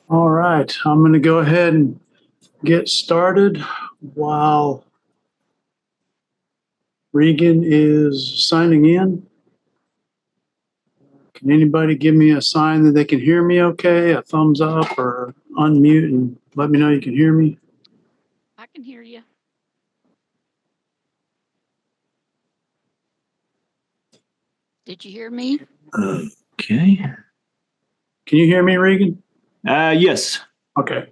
All right, I'm going to go ahead and get started while Regan is signing in. Can anybody give me a sign that they can hear me okay? A thumbs up or unmute and let me know you can hear me. I can hear you. Did you hear me? Okay. Can you hear me, Regan? Yes. Okay,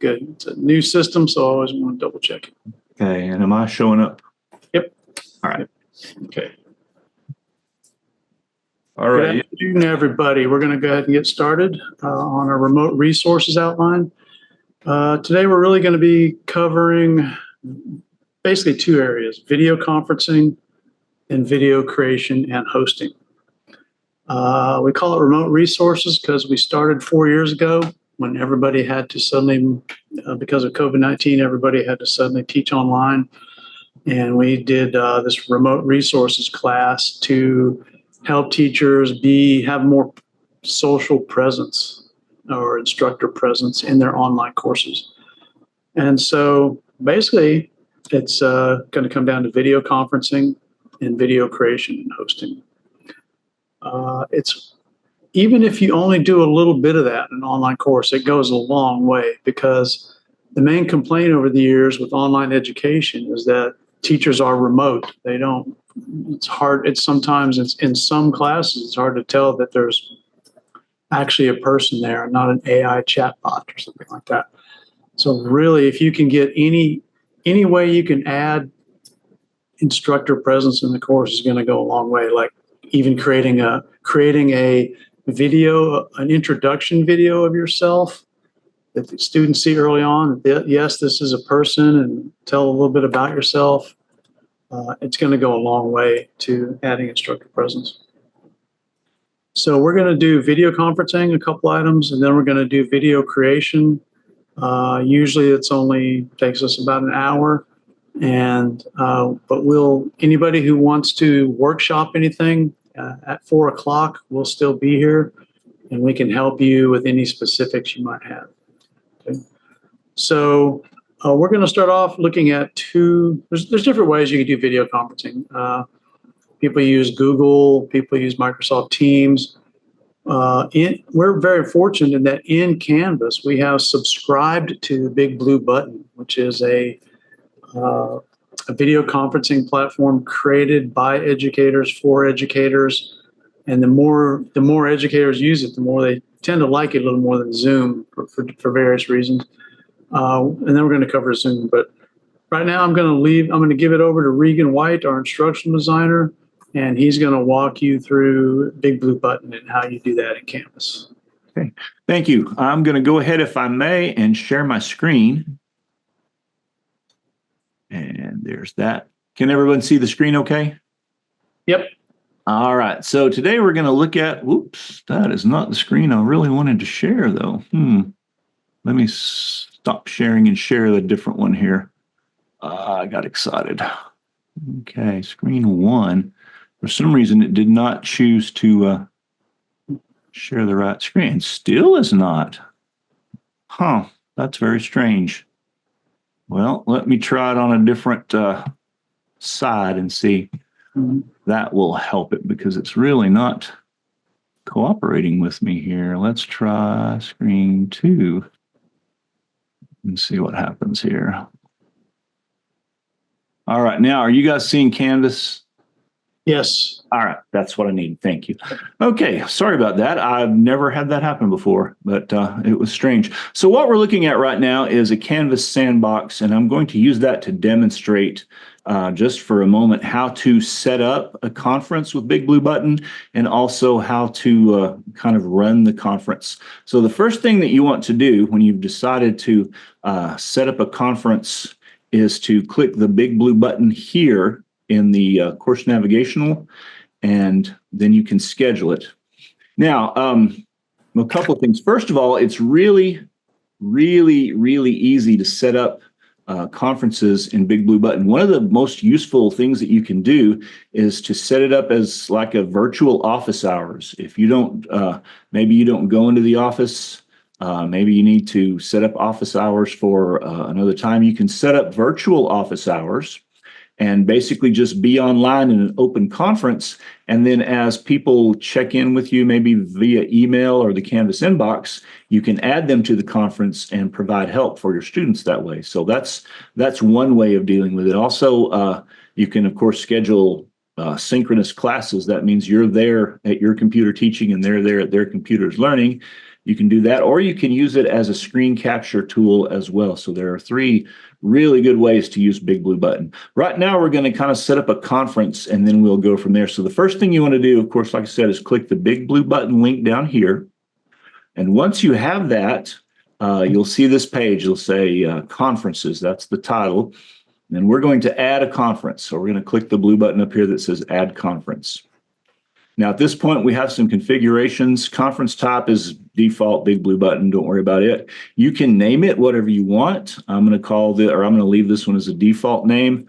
good. It's a new system, so I always want to double check it. Okay. And am I showing up? Yep. All right. Okay. All Good right. afternoon, everybody. We're going to go ahead and get started on our remote resources outline. Today, we're really going to be covering basically two areas: video conferencing and video creation and hosting. We call it remote resources because we started 4 years ago when everybody had to suddenly, because of COVID-19, everybody had to suddenly teach online. And we did this remote resources class to help teachers have more social presence or instructor presence in their online courses. And so basically, it's going to come down to video conferencing and video creation and hosting. It's even if you only do a little bit of that in an online course, it goes a long way, because the main complaint over the years with online education is that teachers are remote. They don't, it's hard. It's sometimes in some classes, it's hard to tell that there's actually a person there, not an AI chatbot or something like that. So really, if you can get any way you can add instructor presence in the course is going to go a long way. Like even creating a video, an introduction video of yourself that the students see early on. Yes, this is a person, and tell a little bit about yourself. It's going to go a long way to adding instructor presence. So we're going to do video conferencing, a couple items, and then we're going to do video creation. Usually it's only takes us about an hour. And but anybody who wants to workshop anything at 4 o'clock, we'll still be here, and we can help you with any specifics you might have. Okay. So we're going to start off looking at there's different ways you can do video conferencing. People use Google, people use Microsoft Teams. We're very fortunate in that in Canvas, we have subscribed to the Big Blue Button, which is a video conferencing platform created by educators for educators. And the more educators use it, the more they tend to like it a little more than Zoom for various reasons. And then we're going to cover Zoom. But right now I'm going to give it over to Regan White, our instructional designer, and he's going to walk you through Big Blue Button and how you do that in Canvas. Okay. Thank you. I'm going to go ahead, if I may, and share my screen. And there's that. Can everyone see the screen okay? Yep. All right. So today we're going to look at, whoops, that is not the screen I really wanted to share, though. Let me stop sharing and share the different one here. I got excited. Okay, screen one. For some reason, it did not choose to share the right screen. Still is not. Huh, that's very strange. Well, let me try it on a different side and see. That will help it, because it's really not cooperating with me here. Let's try screen two and see what happens here. All right. Now, are you guys seeing Canvas? Yes. All right. That's what I need. Thank you. Okay. Sorry about that. I've never had that happen before, but it was strange. So what we're looking at right now is a Canvas sandbox, and I'm going to use that to demonstrate just for a moment how to set up a conference with Big Blue Button, and also how to kind of run the conference. So the first thing that you want to do when you've decided to set up a conference is to click the Big Blue Button here in the course navigational, and then you can schedule it. Now, a couple of things. First of all, it's really, really, really easy to set up conferences in Big Blue Button. One of the most useful things that you can do is to set it up as like a virtual office hours. If you don't, maybe you don't go into the office Maybe you need to set up office hours for another time. You can set up virtual office hours and basically just be online in an open conference. And then as people check in with you, maybe via email or the Canvas inbox, you can add them to the conference and provide help for your students that way. So that's one way of dealing with it. Also, you can, of course, schedule synchronous classes. That means you're there at your computer teaching and they're there at their computers learning. You can do that, or you can use it as a screen capture tool as well. So there are 3 really good ways to use Big Blue Button. Right now, we're going to kind of set up a conference and then we'll go from there. So the first thing you want to do, of course, like I said, is click the Big Blue Button link down here. And once you have that, you'll see this page. It'll say conferences. That's the title. And we're going to add a conference. So we're going to click the blue button up here that says Add Conference. Now, at this point, we have some configurations. Conference type is default Big Blue Button. Don't worry about it. You can name it whatever you want. I'm going to leave this one as a default name.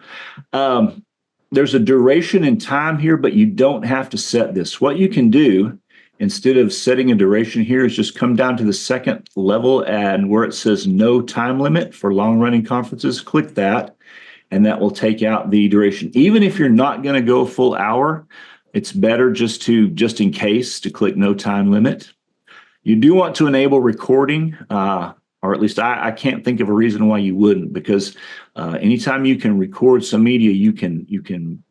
There's a duration and time here, but you don't have to set this. What you can do, instead of setting a duration here, is just come down to the second level and where it says no time limit for long-running conferences, click that, and that will take out the duration. Even if you're not going to go a full hour, it's better just in case to click no time limit. You do want to enable recording, or at least I can't think of a reason why you wouldn't, because anytime you can record some media, you can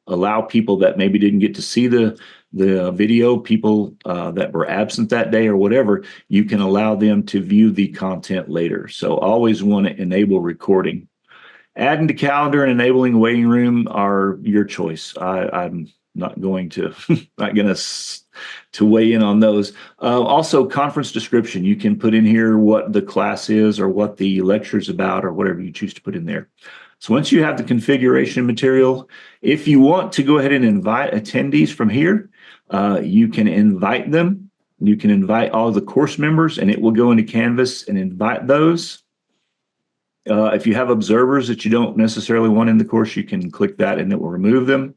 allow people that maybe didn't get to see the video, people that were absent that day or whatever, you can allow them to view the content later. So always want to enable recording. Adding to calendar and enabling waiting room are your choice. I'm not going to weigh in on those. Also, conference description. You can put in here what the class is or what the lecture is about or whatever you choose to put in there. So once you have the configuration material, if you want to go ahead and invite attendees from here, you can invite them. You can invite all the course members, and it will go into Canvas and invite those. If you have observers that you don't necessarily want in the course, you can click that and it will remove them.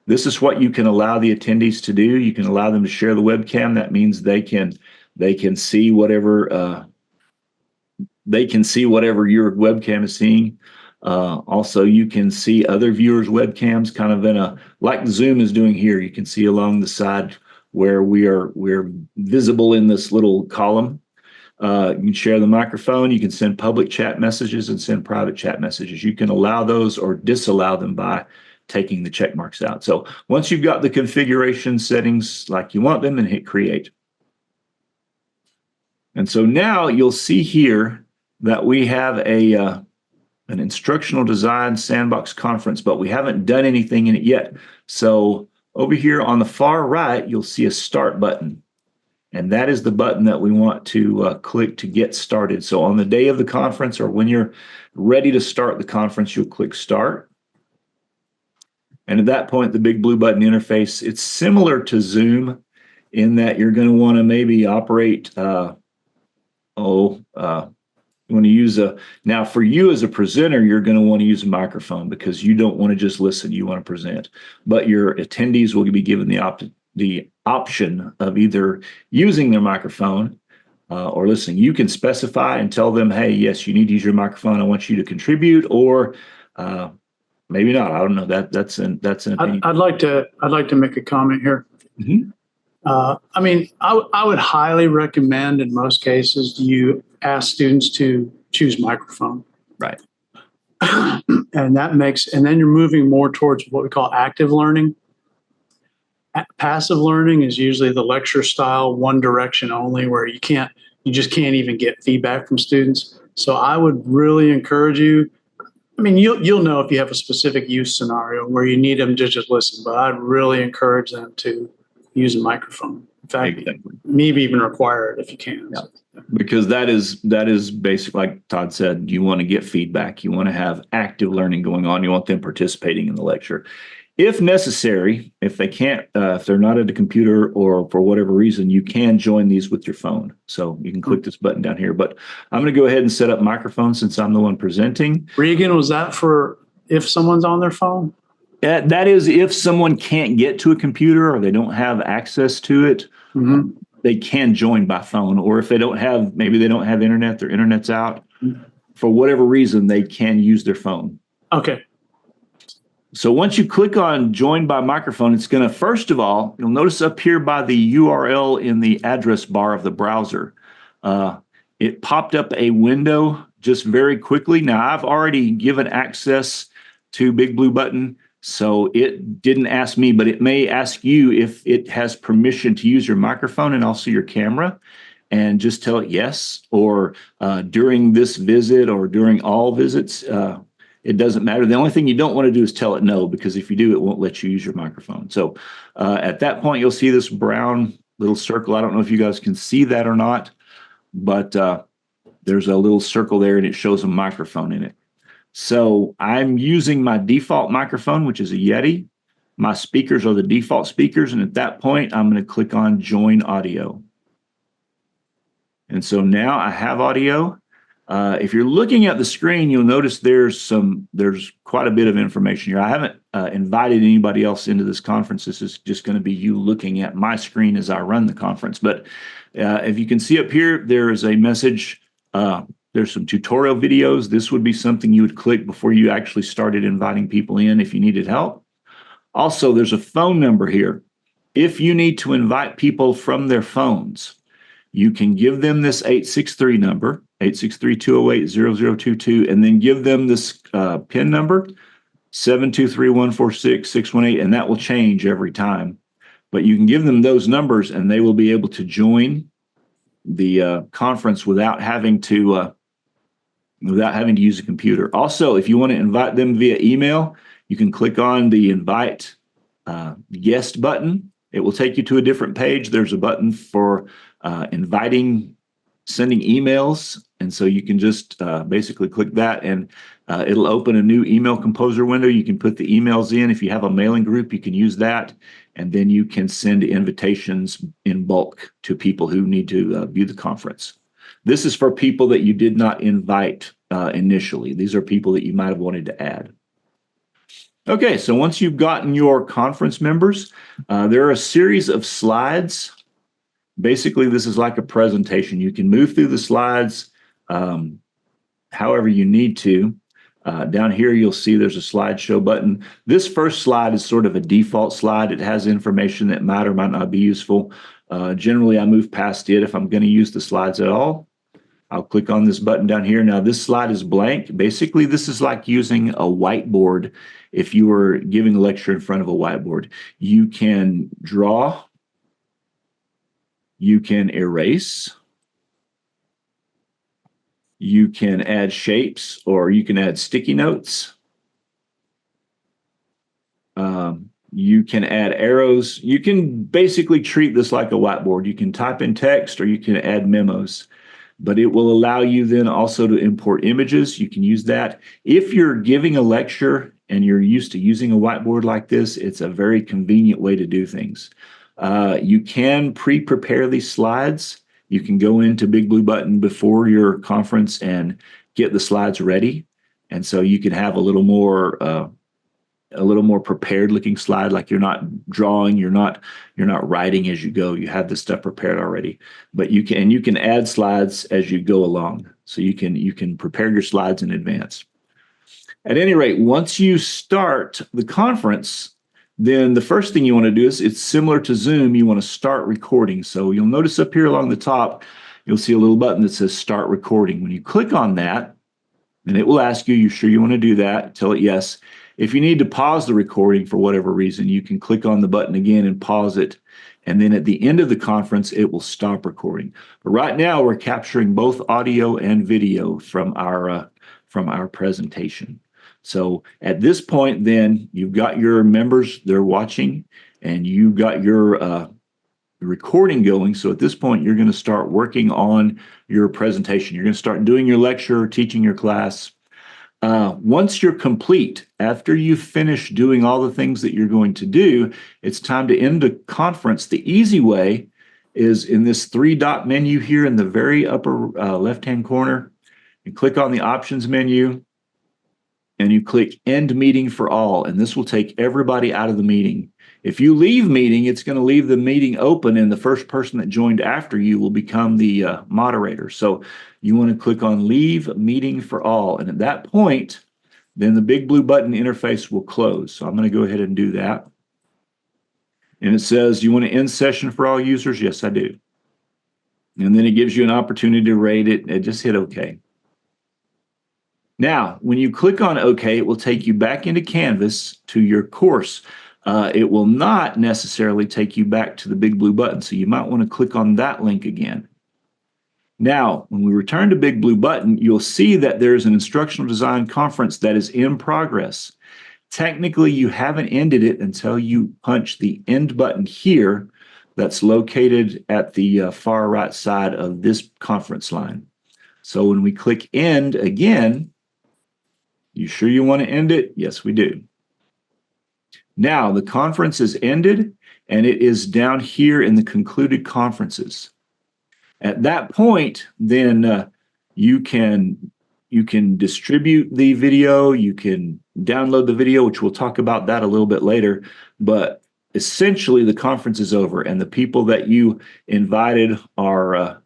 This is what you can allow the attendees to do. You can allow them to share the webcam. That means they can see whatever your webcam is seeing. Also, you can see other viewers' webcams, kind of like Zoom is doing here. You can see along the side where we're visible in this little column. You can share the microphone. You can send public chat messages and send private chat messages. You can allow those or disallow them by taking the check marks out. So once you've got the configuration settings like you want them, then hit create. And so now you'll see here that we have an instructional design sandbox conference, but we haven't done anything in it yet. So over here on the far right, you'll see a start button. And that is the button that we want to click to get started. So on the day of the conference or when you're ready to start the conference, you'll click start. And at that point, the Big Blue Button interface, it's similar to Zoom in that you're going to want to maybe operate, you want to use now for you as a presenter, you're going to want to use a microphone because you don't want to just listen, you want to present. But your attendees will be given the option of either using their microphone or listening. You can specify and tell them, hey, yes, you need to use your microphone. I want you to contribute, or maybe not. I don't know. That's an opinion. I'd like to make a comment here. Mm-hmm. I mean, I would highly recommend in most cases you ask students to choose microphone. Right. And then you're moving more towards what we call active learning. Passive learning is usually the lecture style, one direction only, where you just can't even get feedback from students. So I would really encourage you. I mean, you'll know if you have a specific use scenario where you need them to just listen, but I'd really encourage them to use a microphone. In fact, maybe even require it if you can. Yeah. Because that is basic, like Todd said, you want to get feedback. You want to have active learning going on. You want them participating in the lecture. If necessary, if they can't, if they're not at a computer or for whatever reason, you can join these with your phone. So you can click this button down here. But I'm going to go ahead and set up microphone since I'm the one presenting. Regan, was that for if someone's on their phone? That is if someone can't get to a computer or they don't have access to it. Mm-hmm. they can join by phone, or if they don't have, maybe they don't have internet, their internet's out. For whatever reason, they can use their phone. Okay. So once you click on join by microphone, it's going to, first of all, you'll notice up here by the URL in the address bar of the browser, it popped up a window just very quickly. Now, I've already given access to Big Blue Button, so it didn't ask me, but it may ask you if it has permission to use your microphone and also your camera, and just tell it yes, or during this visit or during all visits. It doesn't matter. The only thing you don't want to do is tell it no, because if you do, it won't let you use your microphone. So at that point, you'll see this brown little circle. I don't know if you guys can see that or not, but there's a little circle there and it shows a microphone in it. So I'm using my default microphone, which is a Yeti. My speakers are the default speakers. And at that point, I'm going to click on Join Audio. And so now I have audio. If you're looking at the screen, you'll notice there's quite a bit of information here. I haven't invited anybody else into this conference. This is just going to be you looking at my screen as I run the conference. But if you can see up here, there is a message. There's some tutorial videos. This would be something you would click before you actually started inviting people in if you needed help. Also, there's a phone number here. If you need to invite people from their phones, you can give them this 863 number, 863-208-0022, and then give them this PIN number, 723-146-618, and that will change every time. But you can give them those numbers, and they will be able to join the conference without having to use a computer. Also, if you want to invite them via email, you can click on the invite guest button. It will take you to a different page. There's a button for sending emails. And so you can just basically click that and it'll open a new email composer window. You can put the emails in. If you have a mailing group, you can use that. And then you can send invitations in bulk to people who need to view the conference. This is for people that you did not invite initially. These are people that you might have wanted to add. Okay, so once you've gotten your conference members, there are a series of slides. Basically, this is like a presentation. You can move through the slides however you need to. Down here, you'll see there's a slideshow button. This first slide is sort of a default slide. It has information that might or might not be useful. Generally, I move past it if I'm going to use the slides at all. I'll click on this button down here. Now, this slide is blank. Basically, this is like using a whiteboard. If you were giving a lecture in front of a whiteboard, you can draw, you can erase, you can add shapes, or you can add sticky notes. You can add arrows. You can basically treat this like a whiteboard. You can type in text or you can add memos, but it will allow you then also to import images. You can use that. If you're giving a lecture and you're used to using a whiteboard like this, it's a very convenient way to do things. You can pre-prepare these slides. You can go into Big Blue Button before your conference and get the slides ready. And so you can have a little more prepared looking slide, like you're not drawing, you're not writing as you go. You have this stuff prepared already. But you can add slides as you go along. So you can prepare your slides in advance. At any rate, once you start the conference, then the first thing you want to do is, it's similar to Zoom, you want to start recording. So you'll notice up here along the top, you'll see a little button that says start recording. When you click on that, then it will ask you, you sure you want to do that? Tell it yes. If you need to pause the recording for whatever reason, you can click on the button again and pause it. And then at the end of the conference, it will stop recording. But right now, we're capturing both audio and video from our presentation. So at this point, then you've got your members, they're watching, and you've got your recording going. So at this point, you're going to start working on your presentation. You're going to start doing your lecture, teaching your class. Once you're complete, after you finish doing all the things that you're going to do, it's time to end the conference. The easy way is in this 3-dot menu here in the very upper left-hand corner. You click on the options menu and you click end meeting for all, and this will take everybody out of the meeting. If you leave meeting, it's going to leave the meeting open, and the first person that joined after you will become the moderator. So you want to click on Leave Meeting for All. And at that point, then the big blue button interface will close. So I'm going to go ahead and do that. And it says, you want to end session for all users? Yes, I do. And then it gives you an opportunity to rate it and just hit OK. Now, when you click on OK, it will take you back into Canvas to your course. It will not necessarily take you back to the big blue button. So you might want to click on that link again. Now, when we return to big blue button, you'll see that there's an instructional design conference that is in progress. Technically, you haven't ended it until you punch the end button here that's located at the far right side of this conference line. So when we click end again, you sure you want to end it? Yes, we do. Now, the conference is ended, and it is down here in the concluded conferences. At that point, then you can distribute the video, you can download the video, which we'll talk about that a little bit later. But essentially, the conference is over, and the people that you invited are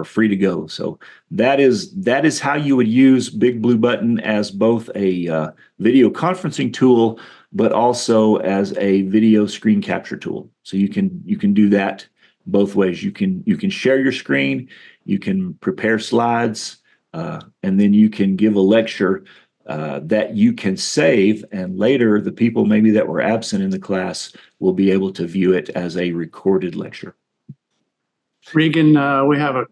free to go. So that is how you would use Big Blue Button as both a video conferencing tool, but also as a video screen capture tool. So you can do that both ways. You can share your screen, you can prepare slides, and then you can give a lecture that you can save, and later the people maybe that were absent in the class will be able to view it as a recorded lecture. Regan, we have a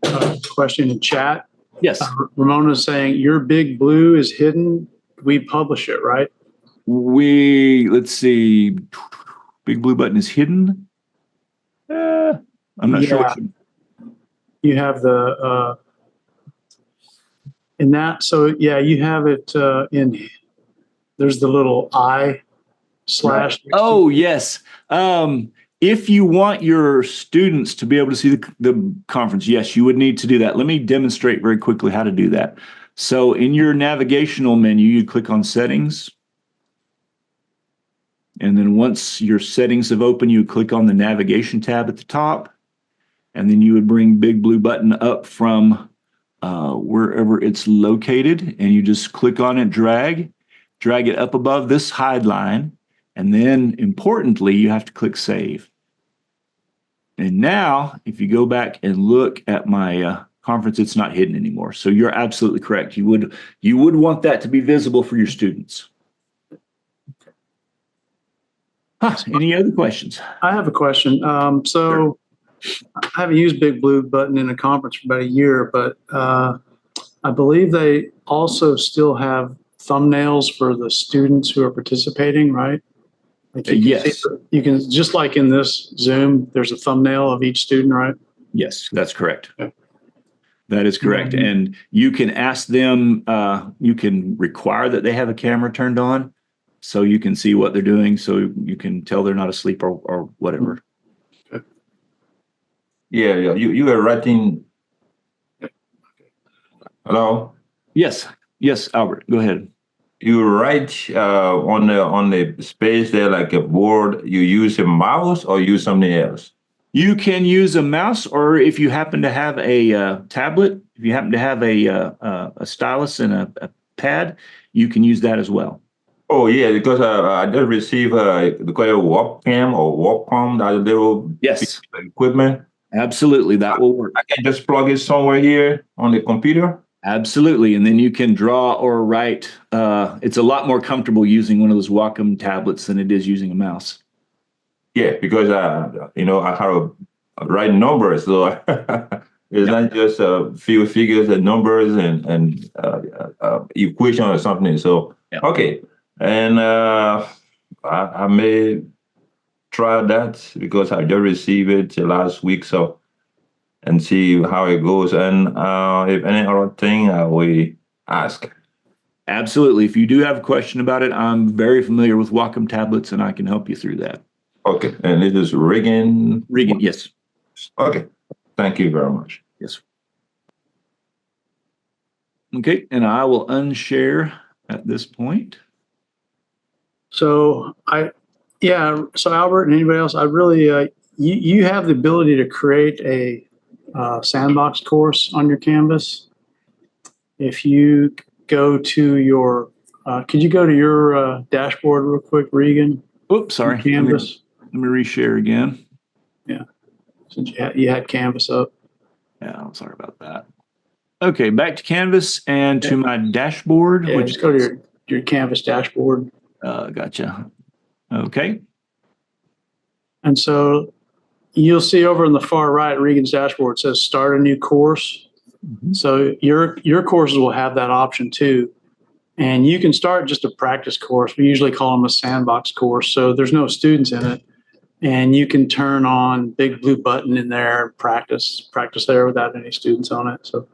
question in chat. Yes. Ramona's saying your big blue is hidden. We publish it, right? Let's see. Big Blue Button is hidden. I'm not sure. You have the in that. So yeah, you have it in. There's the little I slash. Right. Oh yes. If you want your students to be able to see the conference, yes, you would need to do that. Let me demonstrate very quickly how to do that. So in your navigational menu, you click on Settings. And then once your settings have opened, you click on the Navigation tab at the top. And then you would bring Big Blue Button up from wherever it's located. And you just click on it, drag it up above this hide line. And then importantly, you have to click Save. And now, if you go back and look at my conference, it's not hidden anymore. So you're absolutely correct. You would want that to be visible for your students. Any other questions? I have a question. Sure. I haven't used Big Blue Button in a conference for about a year, but I believe they also still have thumbnails for the students who are participating, right? Like yes. You can, just like in this Zoom, there's a thumbnail of each student, right? Yes, that's correct. Okay. That is correct. And you can ask them, you can require that they have a camera turned on so you can see what they're doing, so you can tell they're not asleep or whatever. Okay. Yeah. You were writing. Hello? Yes, Albert, go ahead. You write on the space there like a board. You use a mouse or use something else? You can use a mouse, or if you happen to have a tablet, if you happen to have a stylus and a pad, you can use that as well. Oh yeah, because I just received the webcam or webcam, that little yes equipment. Absolutely, that will work. I can just plug it somewhere here on the computer. Absolutely, and then you can draw or write. It's a lot more comfortable using one of those Wacom tablets than it is using a mouse. Yeah, because I have to write numbers, so it's not just a few figures and numbers and equation or something. So okay, and I may try that because I just received it last week, so. And see how it goes. And if any other thing, I will ask. Absolutely. If you do have a question about it, I'm very familiar with Wacom tablets, and I can help you through that. Okay. And it is Regan? Regan, yes. Okay. Thank you very much. Yes. Okay. And I will unshare at this point. So Yeah. So Albert and anybody else, I really, you have the ability to create a sandbox course on your Canvas. If you go to your, could you go to your dashboard real quick, Regan? Oops, sorry. Canvas. Let me reshare again. Yeah. Since you had Canvas up. Yeah, I'm sorry about that. Okay, back to Canvas and to my dashboard. Yeah, just go to your Canvas dashboard. Gotcha. Okay. And so you'll see over in the far right, Regan's dashboard, it says start a new course. Mhm. So your courses will have that option too. And you can start just a practice course. We usually call them a sandbox course. So there's no students in it. And you can turn on big blue button in there and practice there without any students on it. So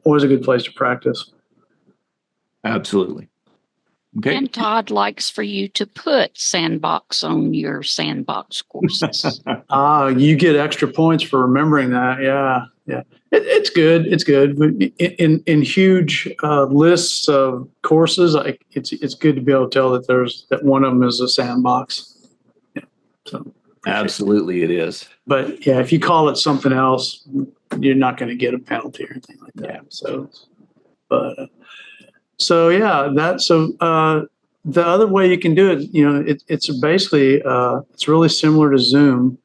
always a good place to practice. Absolutely. Okay. And Todd likes for you to put sandbox on your sandbox courses. You get extra points for remembering that. Yeah. Yeah. It's good. It's good. In huge lists of courses, it's good to be able to tell that one of them is a sandbox. Yeah. So Absolutely, it is. But yeah, if you call it something else, you're not going to get a penalty or anything like that. Yeah. So the other way you can do it, it's basically it's really similar to Zoom,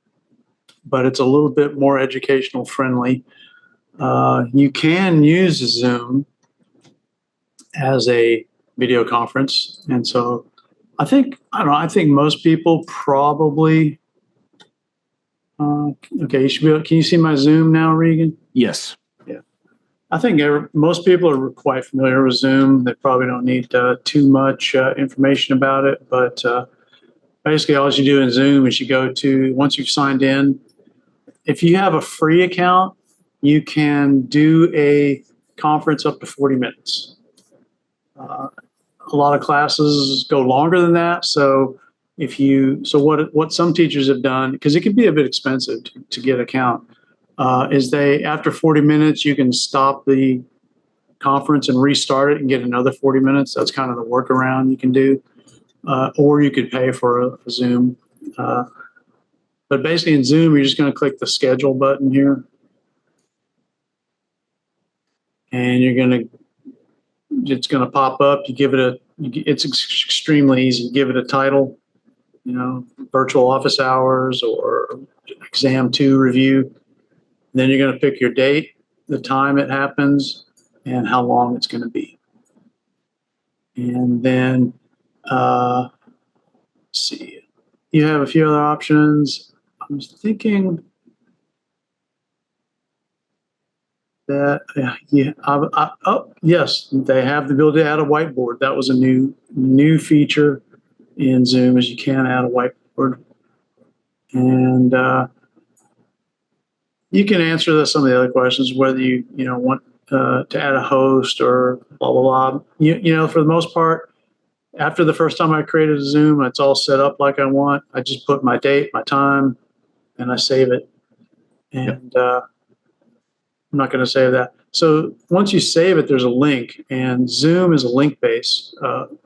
but it's a little bit more educational friendly. You can use Zoom as a video conference, and so I think most people probably. Okay, you should be. Can you see my Zoom now, Regan? Yes. Yeah, I think most people are quite familiar with Zoom. They probably don't need too much information about it. But basically, all you do in Zoom is you go to, once you've signed in, if you have a free account, you can do a conference up to 40 minutes. A lot of classes go longer than that, so. What some teachers have done, because it can be a bit expensive to get account, is after 40 minutes, you can stop the conference and restart it and get another 40 minutes. That's kind of the workaround you can do. Or you could pay for a Zoom. But basically in Zoom, you're just going to click the schedule button here. And it's going to pop up. It's extremely easy. You give it a title. Virtual office hours or exam 2 review. Then you're going to pick your date, the time it happens, and how long it's going to be. And then, let's see, you have a few other options. I'm thinking that, yes, they have the ability to add a whiteboard. That was a new feature in Zoom, is you can add a whiteboard, and you can answer some of the other questions, whether you want to add a host or blah blah blah. For the most part, after the first time I created a Zoom, it's all set up like I want. I just put my date, my time, and I save it. And I'm not going to save that. So once you save it, there's a link, and Zoom is a link-based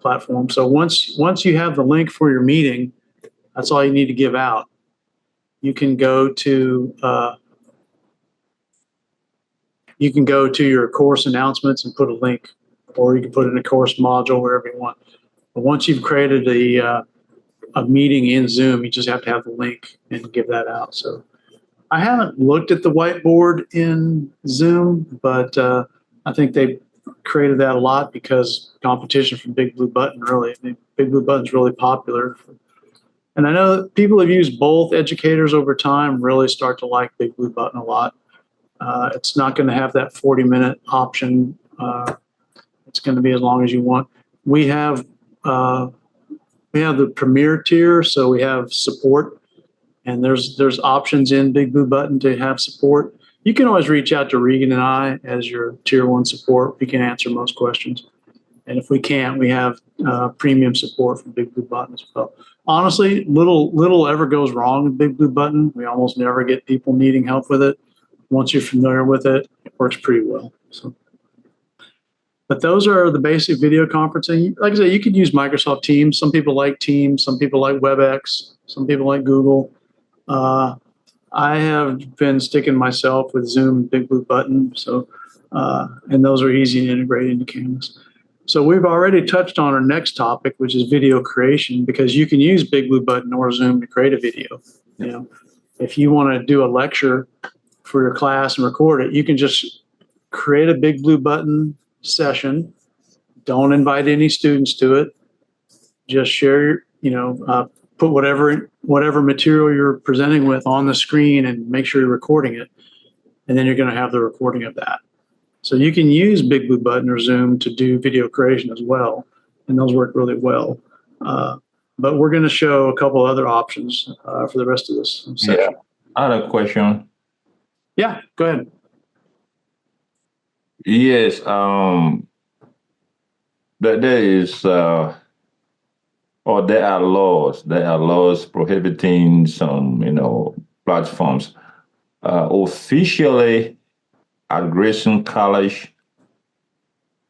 platform. So once you have the link for your meeting, that's all you need to give out. You can go to your course announcements and put a link, or you can put it in a course module, wherever you want. But once you've created a meeting in Zoom, you just have to have the link and give that out. So I haven't looked at the whiteboard in Zoom, but I think they created that a lot because competition from Big Blue Button, really. Big Blue Button's really popular. And I know that people have used both. Educators over time really start to like Big Blue Button a lot. It's not going to have that 40-minute option. It's going to be as long as you want. We have the Premier tier, so we have support. And there's options in Big Blue Button to have support. You can always reach out to Regan and I as your Tier 1 support. We can answer most questions. And if we can't, we have premium support from Big Blue Button as well. Honestly, little ever goes wrong with Big Blue Button. We almost never get people needing help with it. Once you're familiar with it, it works pretty well. So, But those are the basic video conferencing. Like I said, you could use Microsoft Teams. Some people like Teams. Some people like WebEx. Some people like Google. I have been sticking myself with Zoom, Big Blue Button. So, and those are easy to integrate into Canvas. So we've already touched on our next topic, which is video creation, because you can use Big Blue Button or Zoom to create a video. You know, if you want to do a lecture for your class and record it, you can just create a Big Blue Button session. Don't invite any students to it. Just share, put whatever material you're presenting with on the screen and make sure you're recording it. And then you're going to have the recording of that. So you can use Big Blue Button or Zoom to do video creation as well. And those work really well. But we're going to show a couple other options for the rest of this section. Yeah. I had a question. Yeah, go ahead. Yes. There is, or there are laws. There are laws prohibiting some, platforms. Officially, at Grayson College,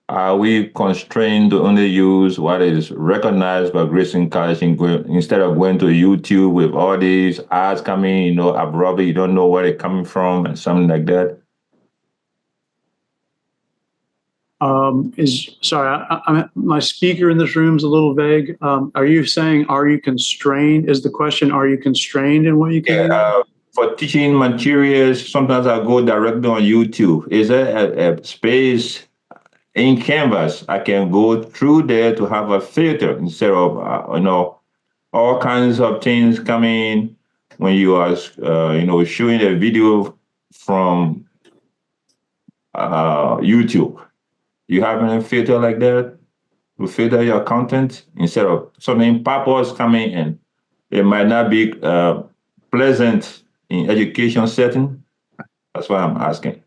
are we constrained to only use what is recognized by Grayson College instead of going to YouTube with all these ads coming, abruptly, you don't know where they're coming from and something like that? My speaker in this room is a little vague. Are you saying, are you constrained? Is the question, are you constrained in what you can do? For teaching materials, sometimes I go directly on YouTube. Is there a space in Canvas I can go through there to have a filter instead of, all kinds of things coming when you are, showing a video from YouTube? You have any filter like that to filter your content instead of something purpose coming in? It might not be pleasant in education setting. That's why I'm asking.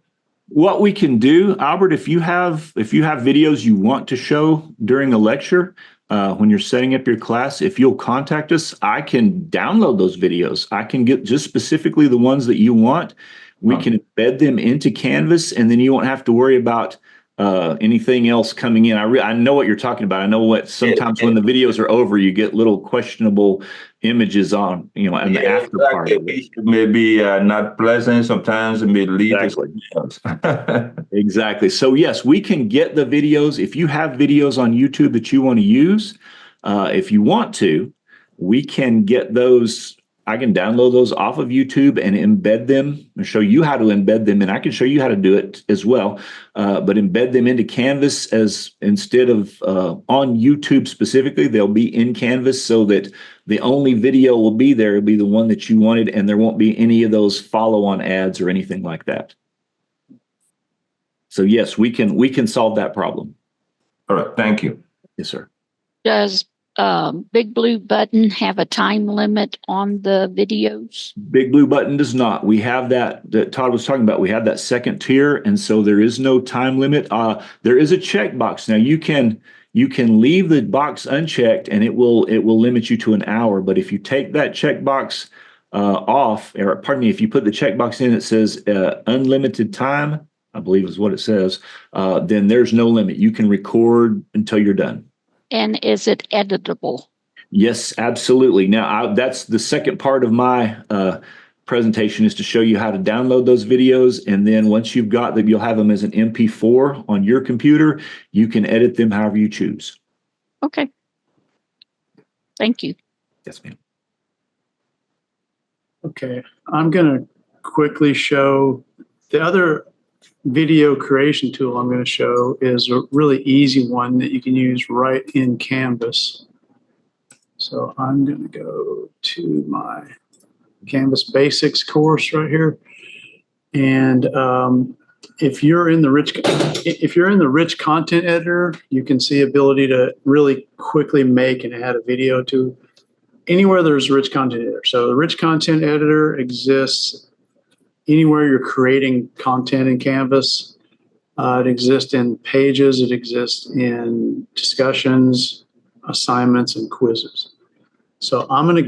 What we can do, Albert, if you have videos you want to show during a lecture, when you're setting up your class, if you'll contact us, I can download those videos. I can get just specifically the ones that you want. We can embed them into Canvas, and then you won't have to worry about anything else coming in. I know what you're talking about. I know what sometimes when the videos are over, you get little questionable images on, and the after part of it. Maybe not pleasant. Sometimes it may lead to something else. Exactly. So yes, we can get the videos. If you have videos on YouTube that you want to use, if you want to, we can get those. I can download those off of YouTube and embed them and show you how to embed them. And I can show you how to do it as well, but embed them into Canvas as instead of on YouTube specifically, they'll be in Canvas so that the only video will be there. It'll be the one that you wanted, and there won't be any of those follow-on ads or anything like that. So yes, we can solve that problem. All right. Thank you. Yes, sir. Does Big Blue Button have a time limit on the videos? Big Blue Button does not. We have that Todd was talking about. We have that second tier, and so there is no time limit. There is a checkbox. Now you can leave the box unchecked, and it will limit you to an hour. But if you take that checkbox off, or pardon me, if you put the checkbox in, it says unlimited time, I believe is what it says. Then there's no limit. You can record until you're done. And is it editable? Yes, absolutely. Now, that's the second part of my presentation, is to show you how to download those videos. And then once you've got them, you'll have them as an MP4 on your computer. You can edit them however you choose. Okay. Thank you. Yes, ma'am. Okay, I'm going to quickly show the other video creation tool I'm going to show is a really easy one that you can use right in Canvas. So I'm going to go to my Canvas Basics course right here. And if you're in the rich content editor, you can see ability to really quickly make and add a video to anywhere there's a rich content editor. So the rich content editor exists anywhere you're creating content in Canvas. It exists in pages. It exists in discussions, assignments, and quizzes. So I'm just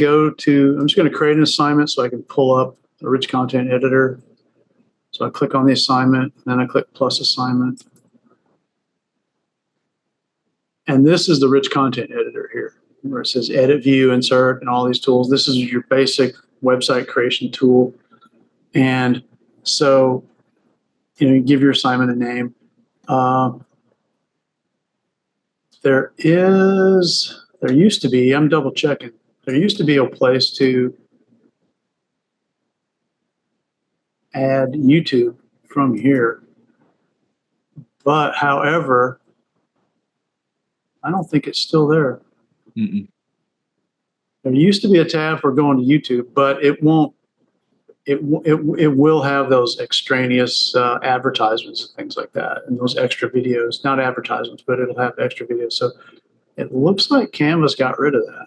going to create an assignment so I can pull up the rich content editor. So I click on the assignment, and then I click plus assignment. And this is the rich content editor here, where it says edit, view, insert, and all these tools. This is your basic website creation tool. And so, you give your assignment a name. There used to be, I'm double checking, there used to be a place to add YouTube from here. But however, I don't think it's still there. Mm-mm. There used to be a tab for going to YouTube, but it won't. It will have those extraneous advertisements and things like that, and those extra videos. Not advertisements, but it'll have extra videos. So it looks like Canvas got rid of that.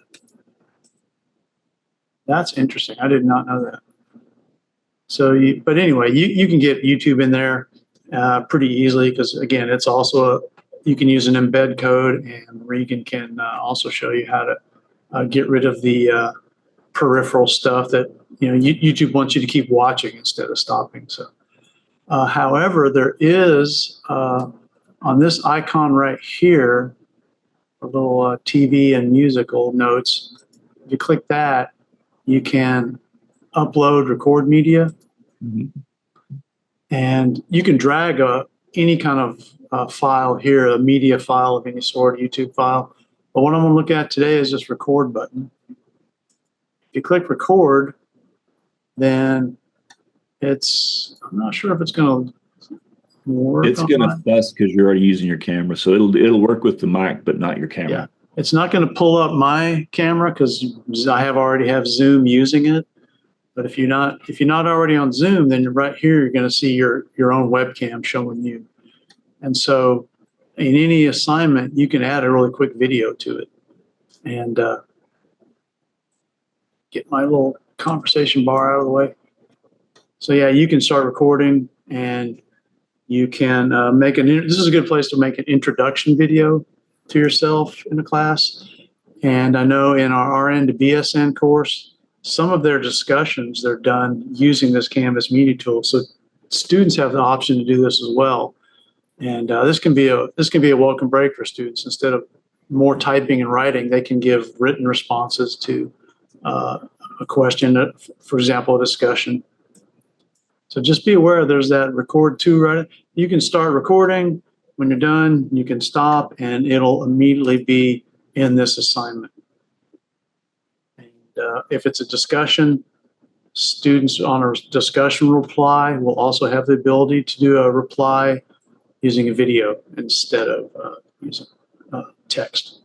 That's interesting. I did not know that. So, but anyway, you can get YouTube in there pretty easily because again, it's also you can use an embed code, and Regan can also show you how to get rid of the peripheral stuff that YouTube wants you to keep watching instead of stopping. So, however, there is on this icon right here, a little TV and musical notes. If you click that, you can upload, record media, and you can drag any kind of file here, a media file of any sort, YouTube file. But what I'm going to look at today is this record button. If you click record, then I'm not sure if it's going to work. It's going to fuss because you're already using your camera. So it'll work with the mic, but not your camera. Yeah. It's not going to pull up my camera because I already have Zoom using it. But if you're not already on Zoom, then right here you're going to see your own webcam showing you. And so in any assignment, you can add a really quick video to it. And get my little conversation bar out of the way. So yeah, you can start recording, and you can this is a good place to make an introduction video to yourself in the class. And I know in our RN to BSN course, some of their discussions, they're done using this Canvas media tool. So students have the option to do this as well. And this can be a welcome break for students. Instead of more typing and writing, they can give written responses to a question, for example, a discussion. So just be aware there's that record to, right? You can start recording. When you're done, you can stop, and it'll immediately be in this assignment. And if it's a discussion, students on a discussion reply will also have the ability to do a reply using a video instead of using text.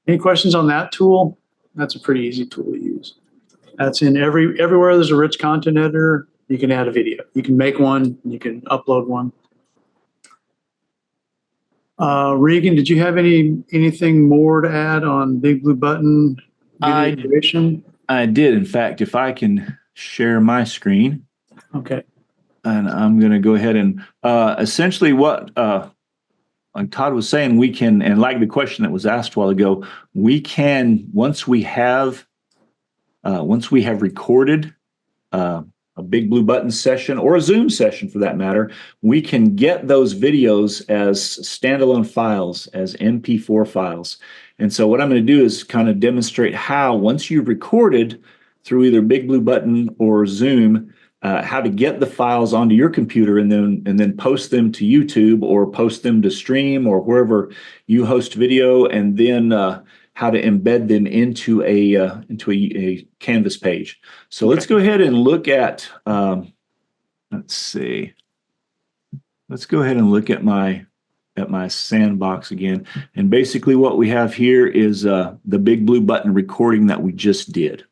Any questions on that tool? That's a pretty easy tool to use. That's in everywhere there's a rich content editor, you can add a video. You can make one, you can upload one. Regan, did you have anything more to add on Big Blue Button video creation? I did. In fact, if I can share my screen. Okay. And I'm going to go ahead and essentially what like Todd was saying, we can, and like the question that was asked a while ago, we can, once we have recorded a Big Blue Button session or a Zoom session for that matter, we can get those videos as standalone files, as MP4 files. And so what I'm going to do is kind of demonstrate how, once you've recorded through either Big Blue Button or Zoom, how to get the files onto your computer and then post them to YouTube or post them to Stream or wherever you host video, and then how to embed them into a Canvas page. So let's go ahead and look at let's see. Let's go ahead and look at my sandbox again. And basically what we have here is the Big Blue Button recording that we just did.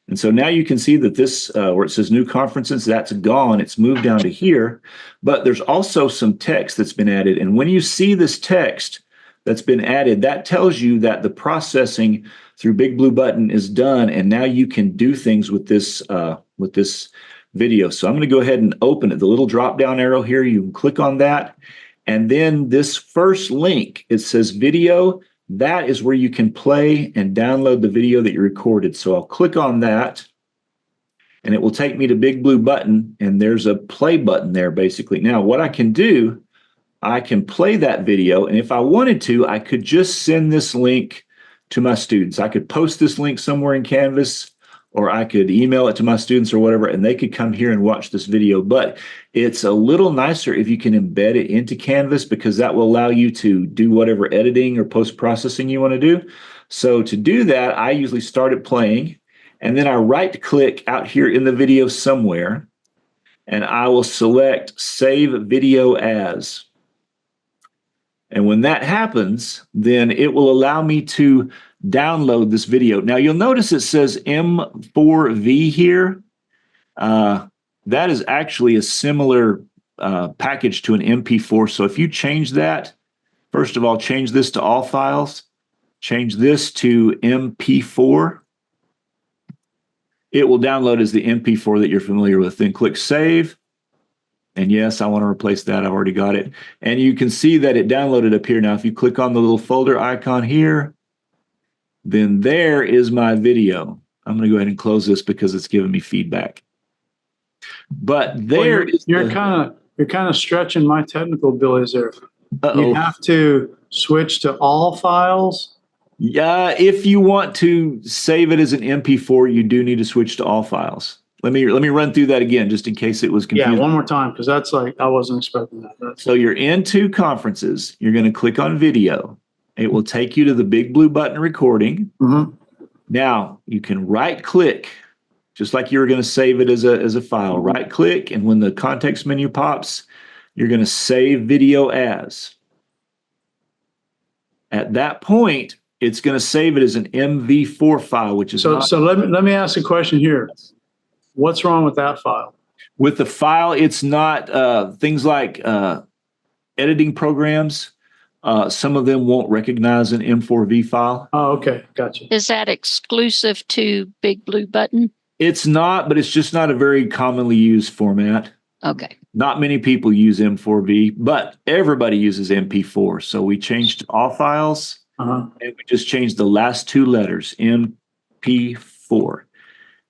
And so now you can see that this, where it says new conferences, that's gone. It's moved down to here. But there's also some text that's been added. And when you see this text that's been added, that tells you that the processing through Big Blue Button is done. And now you can do things with this video. So I'm going to go ahead and open it. The little drop down arrow here, you can click on that. And then this first link, it says video. That is where you can play and download the video that you recorded. So I'll click on that, and it will take me to Big Blue Button, and there's a play button there basically. Now what I can do I can play that video. And if I wanted to, I could just send this link to my students. I could post this link somewhere in Canvas, or I could email it to my students or whatever, and they could come here and watch this video. But it's a little nicer if you can embed it into Canvas, because that will allow you to do whatever editing or post-processing you want to do. So to do that, I usually start it playing, and then I right-click out here in the video somewhere, and I will select Save Video As. And when that happens, then it will allow me to download this video. Now, you'll notice it says M4V here. That is actually a similar package to an MP4. So if you change that, first of all, change this to all files, change this to MP4. It will download as the MP4 that you're familiar with. Then click Save. And yes, I want to replace that. I've already got it. And you can see that it downloaded up here. Now, if you click on the little folder icon here, then there is my video. I'm going to go ahead and close this because it's giving me feedback. But there you're kind of stretching my technical abilities there. You have to switch to all files. Yeah, if you want to save it as an MP4, you do need to switch to all files. Let me run through that again, just in case it was confusing. Yeah, one more time, because that's like, I wasn't expecting that. So you're into Conferences. You're going to click on Video. It will take you to the big blue button, Recording. Mm-hmm. Now, you can right-click, just like you were going to save it as a file. Right-click, and when the context menu pops, you're going to Save Video As. At that point, it's going to save it as an MV4 file, which is so let me ask a question here. What's wrong with that file? With the file, it's not things like editing programs. Some of them won't recognize an M4V file. Oh, okay. Gotcha. Is that exclusive to Big Blue Button? It's not, but it's just not a very commonly used format. Okay. Not many people use M4V, but everybody uses MP4. So we changed all files, and we just changed the last two letters, MP4.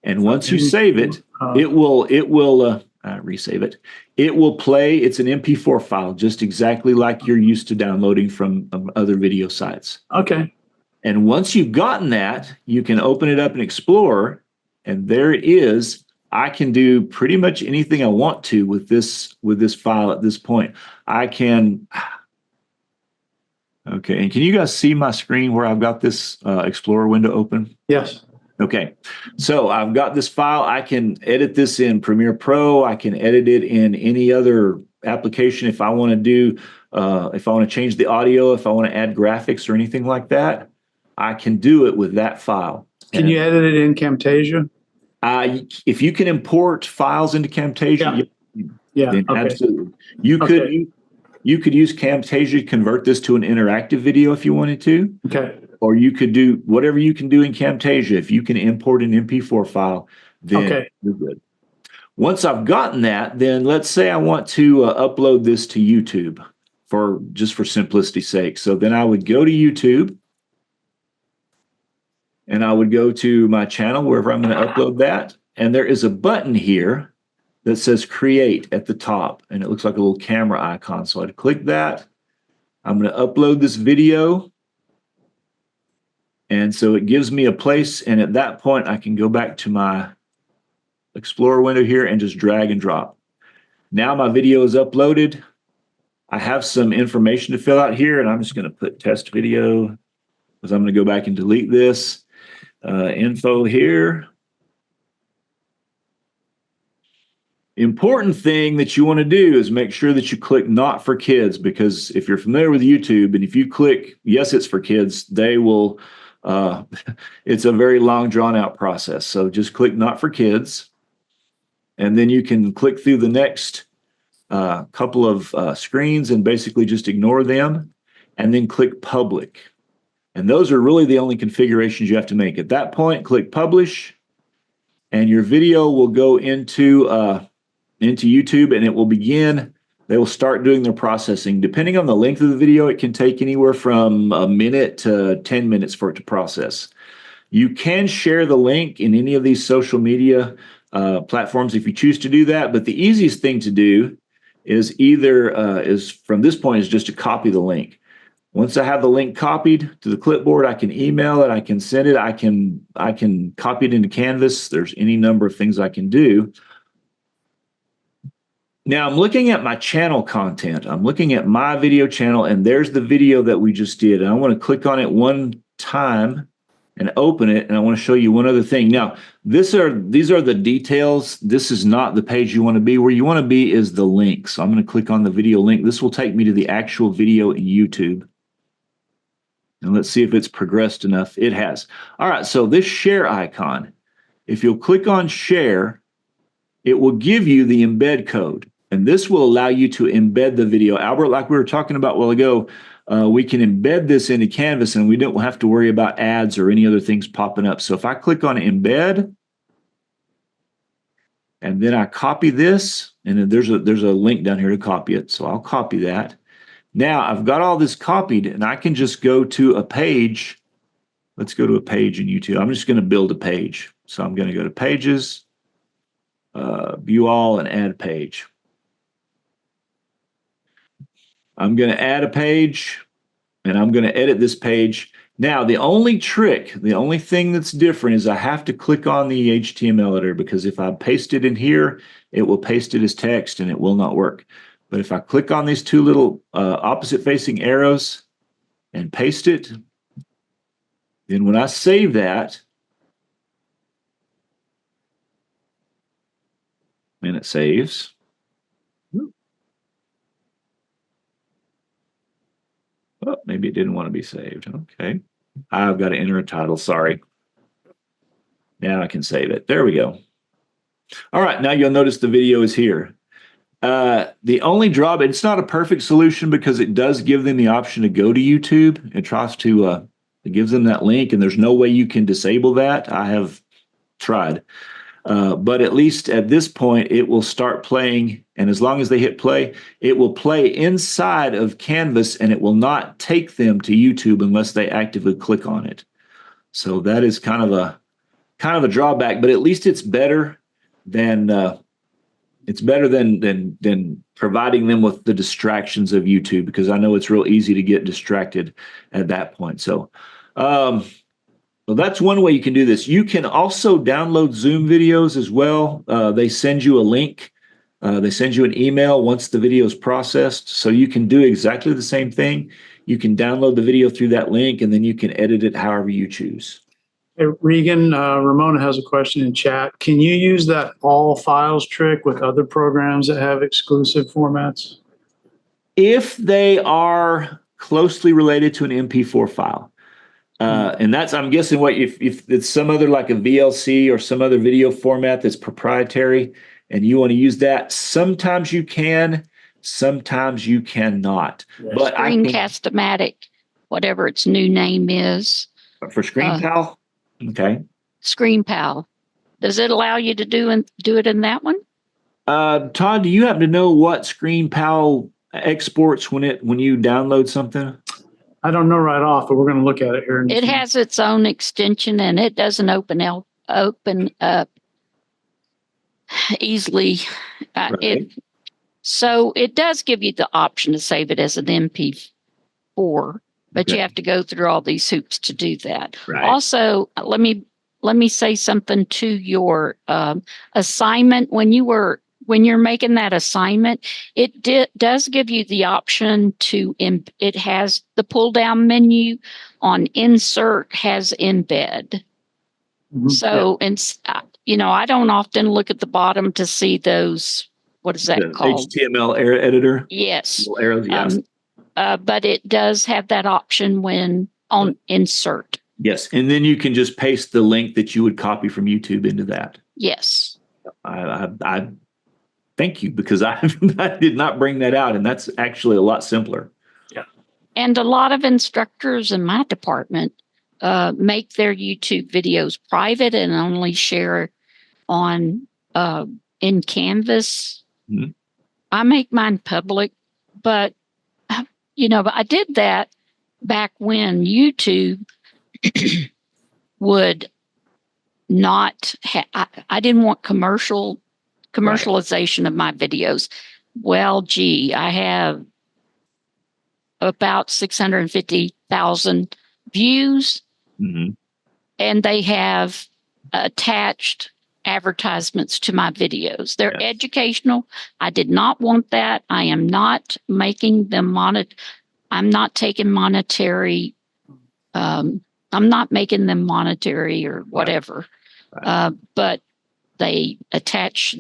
And once you save it, it will resave it. It will play. It's an MP4 file, just exactly like you're used to downloading from other video sites. Okay. And once you've gotten that, you can open it up in Explorer, and there it is. I can do pretty much anything I want to with this file at this point. I can. Okay, and can you guys see my screen where I've got this Explorer window open? Yes. Okay, so I've got this file. I can edit this in Premiere Pro. I can edit it in any other application if I want to do, if I want to change the audio, if I want to add graphics or anything like that, I can do it with that file. Can you edit it in Camtasia? If you can import files into Camtasia, then okay. absolutely. You could use Camtasia to convert this to an interactive video if you wanted to. Okay. Or you could do whatever you can do in Camtasia. If you can import an MP4 file, then you're good. Once I've gotten that, then let's say I want to upload this to YouTube just for simplicity's sake. So then I would go to YouTube, and I would go to my channel, wherever I'm going to upload that. And there is a button here that says Create at the top, and it looks like a little camera icon. So I'd click that. I'm going to upload this video. And so it gives me a place, and at that point, I can go back to my Explorer window here and just drag and drop. Now my video is uploaded. I have some information to fill out here, and I'm just going to put test video, because I'm going to go back and delete this. Info here. Important thing that you want to do is make sure that you click not for kids, because if you're familiar with YouTube, and if you click yes, it's for kids, they will... it's a very long drawn out process. So just click not for kids, and then you can click through the next couple of screens and basically just ignore them, and then click public. And those are really the only configurations you have to make. At that point, click publish, and your video will go into YouTube, and it will begin. They will start doing their processing. Depending on the length of the video, it can take anywhere from a minute to 10 minutes for it to process. You can share the link in any of these social media platforms if you choose to do that. But the easiest thing to do is either is from this point is just to copy the link. Once I have the link copied to the clipboard, I can email it, I can send it, I can copy it into Canvas. There's any number of things I can do. Now I'm looking at my channel content. I'm looking at my video channel, and there's the video that we just did. And I want to click on it one time and open it, and I want to show you one other thing. Now, these are the details. This is not the page you want to be. Where you want to be is the link. So I'm going to click on the video link. This will take me to the actual video in YouTube. And let's see if it's progressed enough. It has. All right, so this share icon, if you'll click on share, it will give you the embed code. And this will allow you to embed the video. Albert, like we were talking about a while ago, we can embed this into Canvas and we don't have to worry about ads or any other things popping up. So if I click on embed, and then I copy this, and then there's a link down here to copy it. So I'll copy that. Now I've got all this copied, and I can just go to a page. Let's go to a page in YouTube. I'm just going to build a page. So I'm going to go to Pages, View All, and Add Page. I'm going to add a page, and I'm going to edit this page. Now, the only thing that's different is I have to click on the HTML editor, because if I paste it in here, it will paste it as text, and it will not work. But if I click on these two little opposite-facing arrows and paste it, then when I save that, and it saves, oh, maybe it didn't want to be saved. Okay. I've got to enter a title. Sorry. Now I can save it. There we go. All right. Now you'll notice the video is here. The only drawback, it's not a perfect solution because it does give them the option to go to YouTube. It tries to, it gives them that link, and there's no way you can disable that. I have tried. But at least at this point, it will start playing, and as long as they hit play, it will play inside of Canvas, and it will not take them to YouTube unless they actively click on it. So that is kind of a drawback, but at least it's better than than providing them with the distractions of YouTube, because I know it's real easy to get distracted at that point. So well, that's one way you can do this. You can also download Zoom videos as well. They send you a link. They send you an email once the video is processed. So you can do exactly the same thing. You can download the video through that link, and then you can edit it however you choose. Hey, Regan, Ramona has a question in chat. Can you use that all files trick with other programs that have exclusive formats? If they are closely related to an MP4 file. And that's, I'm guessing, what if it's some other, like a VLC or some other video format that's proprietary and you want to use that, sometimes you can, sometimes you cannot. Yes. But Screencast-O-Matic, whatever its new name is. For ScreenPal, okay. ScreenPal. Does it allow you to do it in that one? Todd, do you happen to know what ScreenPal exports when you download something? I don't know right off, but we're going to look at it here. It has its own extension, and it doesn't open up easily. Right. So it does give you the option to save it as an MP4, but Okay. you have to go through all these hoops to do that. Right. Also, let me say something to your assignment. When you're making that assignment, it does give you the option to, it has the pull down menu on insert has embed. Mhm. So, I don't often look at the bottom to see those, what is that The called? HTML editor. Yes. Little arrows, yes. But it does have that option when on insert. Yes. And then you can just paste the link that you would copy from YouTube into that. Yes. I thank you, because I did not bring that out, and that's actually a lot simpler. Yeah. And a lot of instructors in my department make their YouTube videos private and only share on in Canvas. Mm-hmm. I make mine public, but I did that back when YouTube would not I didn't want commercialization of my videos. well, gee, I have about 650,000 views, Mhm. and they have attached advertisements to my videos. They're Yes. educational. I did not want that. I am not making them I'm not taking monetary. I'm not making them monetary or whatever. Right. But they attach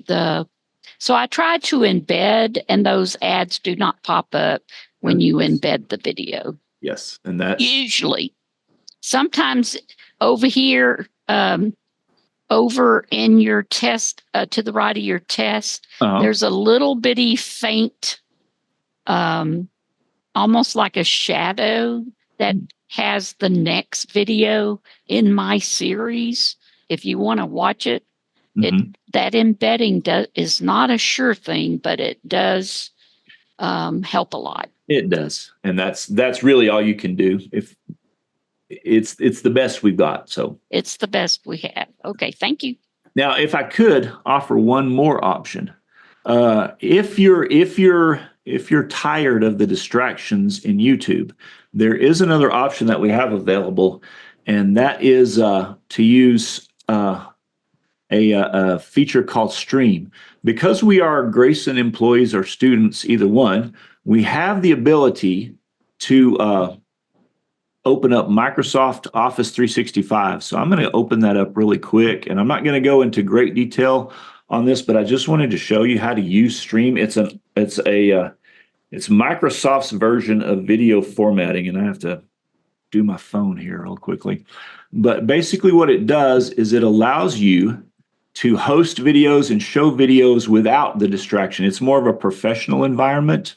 so I try to embed, and those ads do not pop up when you embed the video. Yes, and that's Usually, sometimes over here, over in your test, to the right of your test, there's a little bitty faint, almost like a shadow that has the next video in my series. If you want to watch it, that embedding is not a sure thing, but it does help a lot. It does, and that's really all you can do. If it's the best we've got, so it's the best we have. Okay, thank you. Now, if I could offer one more option, if you're tired of the distractions in YouTube, there is another option that we have available, and that is to use a feature called Stream. Because we are Grayson employees or students, either one, we have the ability to open up Microsoft Office 365. So I'm going to open that up really quick, and I'm not going to go into great detail on this, but I just wanted to show you how to use Stream. It's Microsoft's version of video formatting, and I have to do my phone here real quickly. But basically what it does is it allows you to host videos and show videos without the distraction. It's more of a professional environment.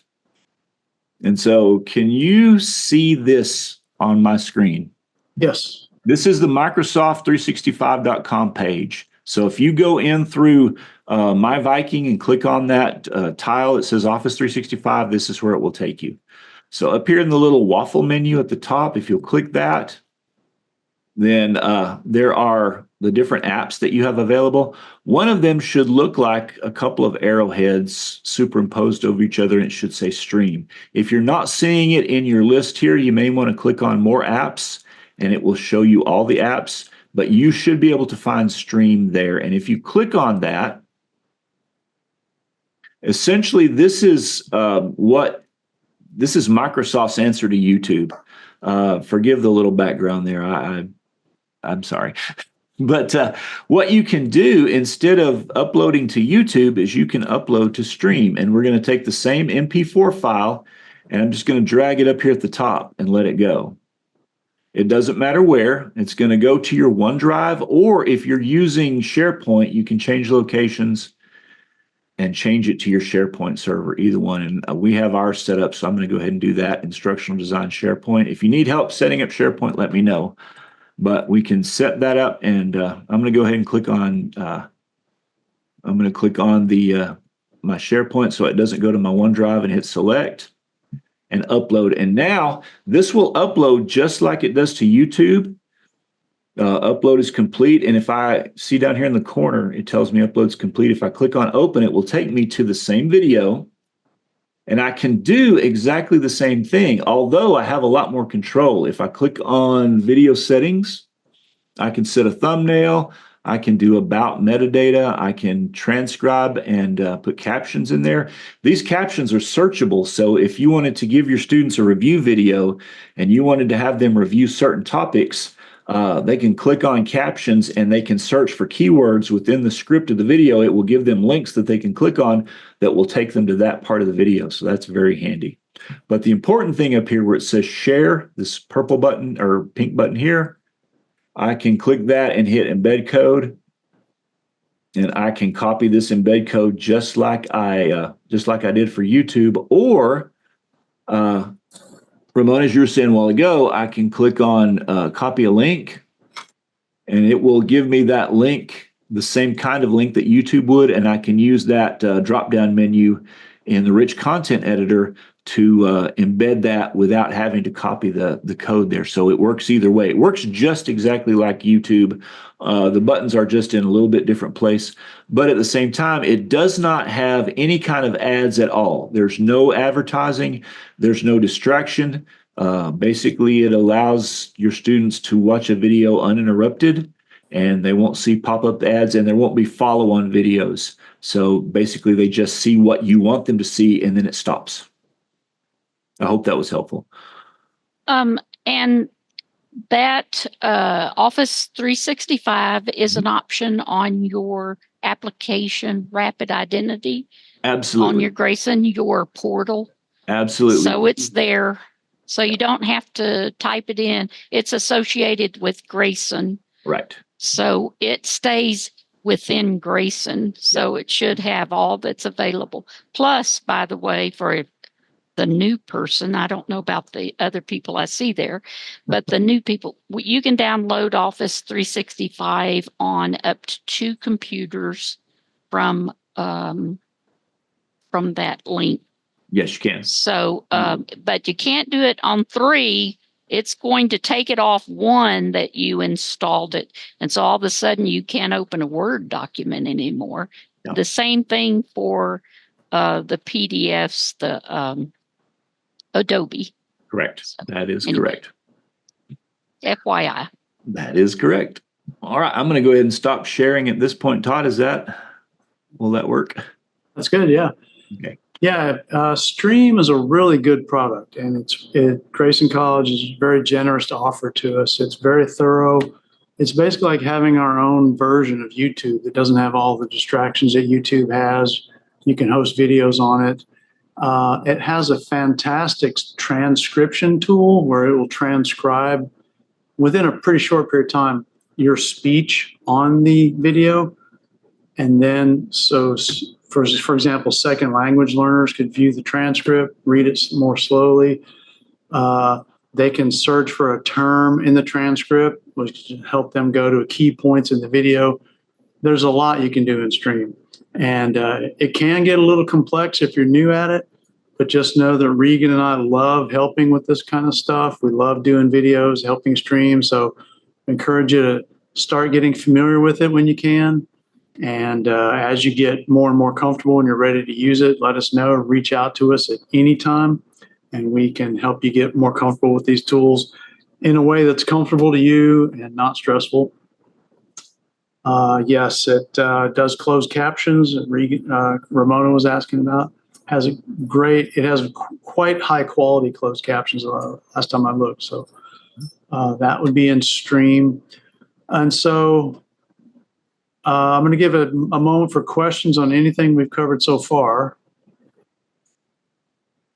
And so can you see this on my screen? Yes. This is the Microsoft365.com page. So if you go in through My Viking and click on that tile, it says Office 365, this is where it will take you. So up here in the little waffle menu at the top, if you'll click that, then there are the different apps that you have available. One of them should look like a couple of arrowheads superimposed over each other, and it should say Stream. If you're not seeing it in your list here, you may want to click on More Apps, and it will show you all the apps, but you should be able to find Stream there. And if you click on that, essentially this is Microsoft's answer to YouTube. Forgive the little background there. I'm sorry. But what you can do instead of uploading to YouTube is you can upload to Stream. And we're going to take the same MP4 file, and I'm just going to drag it up here at the top and let it go. It doesn't matter where. It's going to go to your OneDrive, or if you're using SharePoint, you can change locations and change it to your SharePoint server, either one. And we have ours set up, so I'm going to go ahead and do that, Instructional Design SharePoint. If you need help setting up SharePoint, let me know. But we can set that up, and I'm going to go ahead and click on the my SharePoint so it doesn't go to my OneDrive, and hit select and upload. And now this will upload just like it does to YouTube. Upload is complete, and if I see down here in the corner, it tells me upload's complete. If I click on open, it will take me to the same video. And I can do exactly the same thing, although I have a lot more control. If I click on video settings, I can set a thumbnail, I can do about metadata, I can transcribe and put captions in there. These captions are searchable, so if you wanted to give your students a review video and you wanted to have them review certain topics, they can click on captions and they can search for keywords within the script of the video. It will give them links that they can click on that will take them to that part of the video. So that's very handy. But the important thing up here where it says share, this purple button or pink button here, I can click that and hit embed code. And I can copy this embed code just like I did for YouTube. Or Ramon, as you were saying a while ago, I can click on copy a link, and it will give me that link, the same kind of link that YouTube would, and I can use that drop-down menu in the rich content editor to embed that without having to copy the code there. So it works either way. It works just exactly like YouTube. The buttons are just in a little bit different place, but at the same time, it does not have any kind of ads at all. There's no advertising. There's no distraction. Basically, it allows your students to watch a video uninterrupted, and they won't see pop-up ads, and there won't be follow-on videos. So basically, they just see what you want them to see, and then it stops. I hope that was helpful. And that Office 365 is an option on your application Rapid Identity Absolutely. on your Grayson, your portal. Absolutely. So it's there. So you don't have to type it in. It's associated with Grayson. Right. So it stays within Grayson. So it should have all that's available. Plus, by the way, for the new person, I don't know about the other people I see there, but the new people, you can download Office 365 on up to 2 computers from that link. Yes, you can. So, but you can't do it on 3. It's going to take it off 1 that you installed it. And so all of a sudden you can't open a Word document anymore. Yeah. The same thing for the PDFs, the Adobe. Correct. So, That is anyway. correct. FYI. That is correct. All right. I'm going to go ahead and stop sharing at this point. Todd, will that work? That's good. Yeah. Okay. Yeah. Stream is a really good product, and Grayson College is very generous to offer to us. It's very thorough. It's basically like having our own version of YouTube that doesn't have all the distractions that YouTube has. You can host videos on it. It has a fantastic transcription tool where it will transcribe within a pretty short period of time your speech on the video. And then, so for example, second language learners could view the transcript, read it more slowly. They can search for a term in the transcript, which can help them go to key points in the video. There's a lot you can do in Stream. And it can get a little complex if you're new at it, but just know that Regan and I love helping with this kind of stuff. We love doing videos, helping Stream. So I encourage you to start getting familiar with it when you can. And as you get more and more comfortable and you're ready to use it, let us know. Reach out to us at any time, and we can help you get more comfortable with these tools in a way that's comfortable to you and not stressful. Yes, it does closed captions. Ramona was asking about. It has quite high quality closed captions last time I looked. So that would be in Stream. And so I'm going to give it a moment for questions on anything we've covered so far.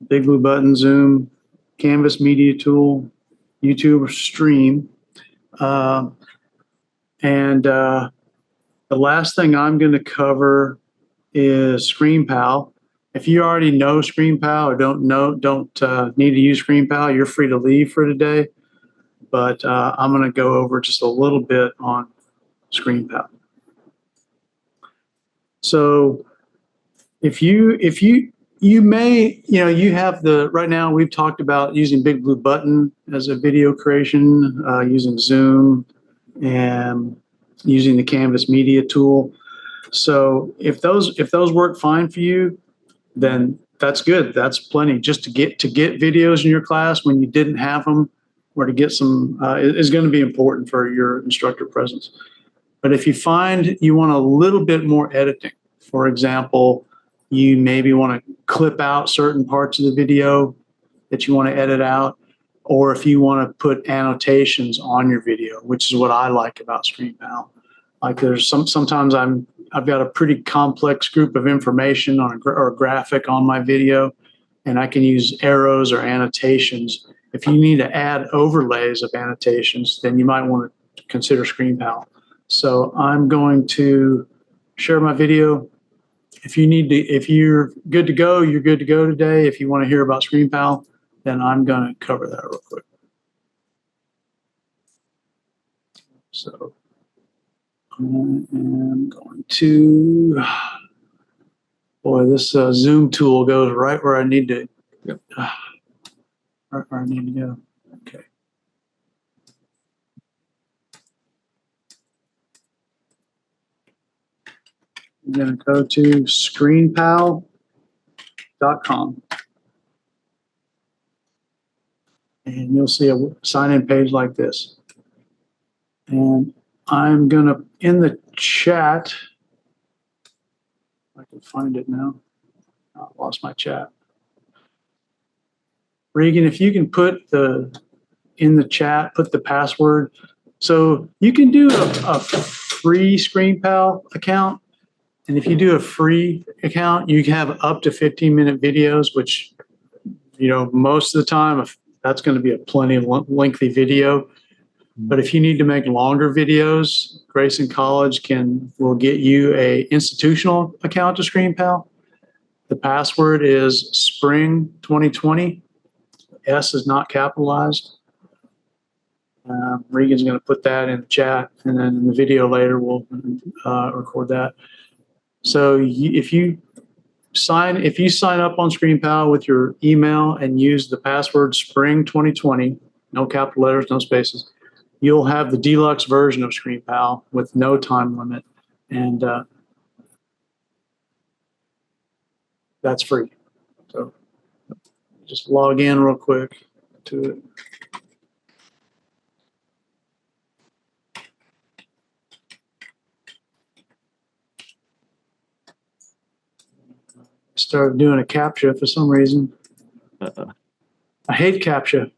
Big Blue Button, Zoom, Canvas Media Tool, YouTube, or Stream. And the last thing I'm going to cover is ScreenPal. If you already know ScreenPal or don't need to use ScreenPal, you're free to leave for today. But I'm going to go over just a little bit on ScreenPal. So if you may, you have right now we've talked about using Big Blue Button as a video creation, using Zoom and using the Canvas Media Tool. So if those work fine for you, then that's good. That's plenty. Just to get videos in your class when you didn't have them, or to get some is going to be important for your instructor presence. But if you find you want a little bit more editing, for example, you maybe want to clip out certain parts of the video that you want to edit out, or if you want to put annotations on your video, which is what I like about ScreenPal. Like there's sometimes I've got a pretty complex group of information or a graphic on my video, and I can use arrows or annotations. If you need to add overlays of annotations, then you might want to consider ScreenPal. So I'm going to share my video. If you're good to go, you're good to go today. If you want to hear about ScreenPal, then I'm going to cover that real quick. So I am going to Boy, this Zoom tool goes right where I need to. Yep. Right where I need to go. Okay. I'm going to go to screenpal.com. And you'll see a sign-in page like this. And I'm going to, in the chat, I can find it now. I lost my chat. Regan, if you can put in the chat, put the password. So you can do a free ScreenPal account. And if you do a free account, you have up to 15-minute videos, which, most of the time, that's going to be a plenty of lengthy video. But if you need to make longer videos, Grayson College will get you a institutional account to ScreenPal. The password is spring 2020. S is not capitalized. Regan's going to put that in the chat, and then in the video later we'll record that. So if you sign up on ScreenPal with your email and use the password spring 2020, no capital letters, no spaces, you'll have the deluxe version of ScreenPal with no time limit, and that's free. So just log in real quick to it. Started doing a CAPTCHA for some reason. I hate CAPTCHA.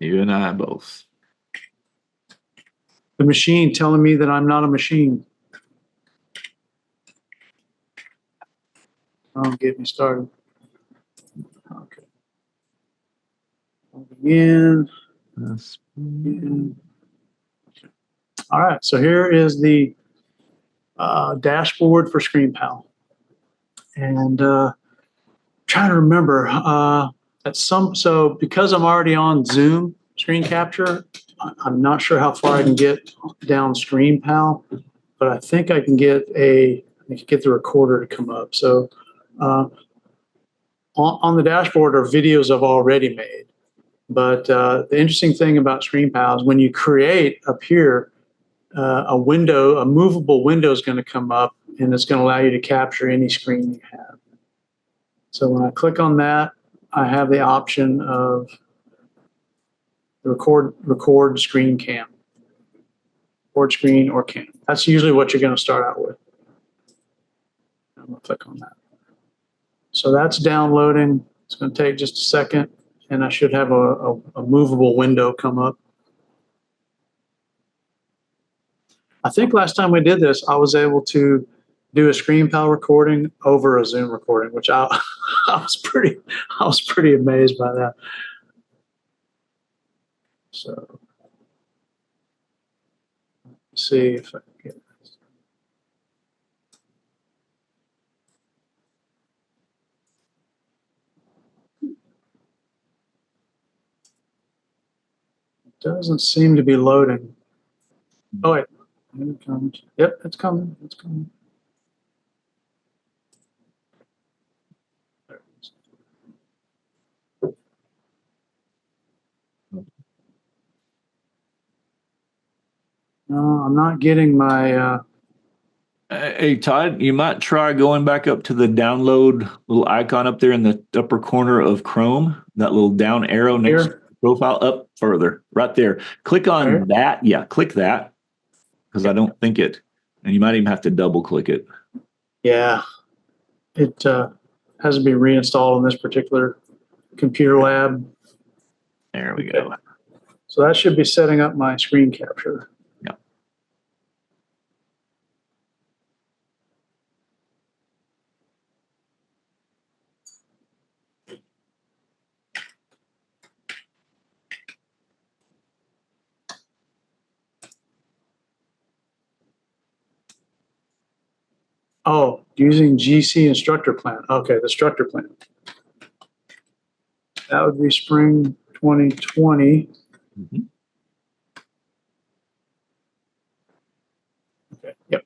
You and I both. The machine telling me that I'm not a machine. Don't get me started. Okay. Logging in. All right. So here is the dashboard for ScreenPal. And trying to remember so because I'm already on Zoom screen capture, I'm not sure how far I can get down ScreenPal, but I think I can get the recorder to come up. So on the dashboard are videos I've already made. But the interesting thing about ScreenPal is when you create up here, a movable window is going to come up, and it's going to allow you to capture any screen you have. So when I click on that, I have the option of record screen cam, record screen or cam. That's usually what you're going to start out with. I'm going to click on that. So that's downloading. It's going to take just a second, and I should have a movable window come up. I think last time we did this, I was able to do a ScreenPal recording over a Zoom recording, which I was pretty amazed by that. So let's see if I can get this. It doesn't seem to be loading. Oh wait, here it comes. Yep, it's coming. It's coming. No, I'm not getting my. Hey, Todd, you might try going back up to the download little icon up there in the upper corner of Chrome, that little down arrow next to the profile, up further, right there. Click on that. Yeah, click that, because I don't think it, and you might even have to double click it. Yeah, it has to be reinstalled on this particular computer lab. There we go. So that should be setting up my screen capture. Yeah. Oh, using GC instructor plan. Okay, the instructor plan. That would be spring 2020. Mm-hmm. Okay, yep.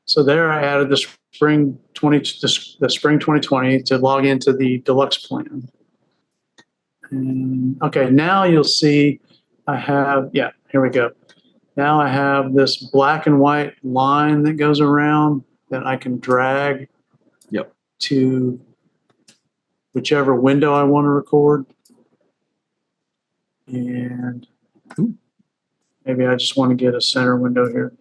So there I added this the spring 2020 to log into the deluxe plan. And okay, now you'll see I have, yeah, here we go. Now I have this black and white line that goes around that I can drag to whichever window I want to record. And maybe I just want to get a center window here.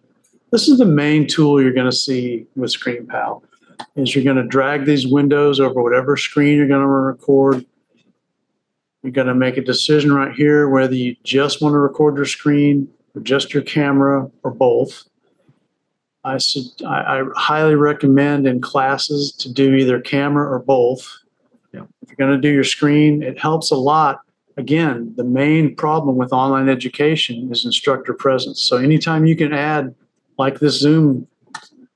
This is the main tool you're going to see with ScreenPal, is you're going to drag these windows over whatever screen you're going to record. You're going to make a decision right here whether you just want to record your screen or just your camera or both. I highly recommend in classes to do either camera or both. Yeah. If you're going to do your screen, it helps a lot. Again, the main problem with online education is instructor presence. So anytime you can add, like this Zoom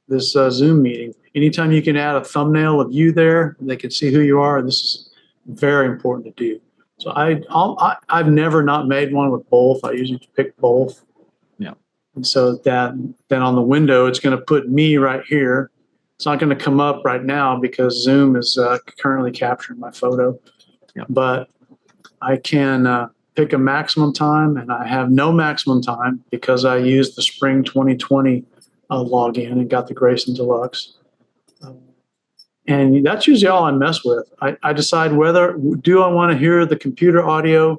meeting, anytime you can add a thumbnail of you there, they can see who you are. This is very important to do. So I've never not made one with both. I usually pick both. Yeah. And so then on the window, it's going to put me right here. It's not going to come up right now because Zoom is currently capturing my photo. Yeah. But I can pick a maximum time, and I have no maximum time because I used the spring 2020 login and got the Grayson Deluxe. And that's usually all I mess with. I decide whether, do I want to hear the computer audio?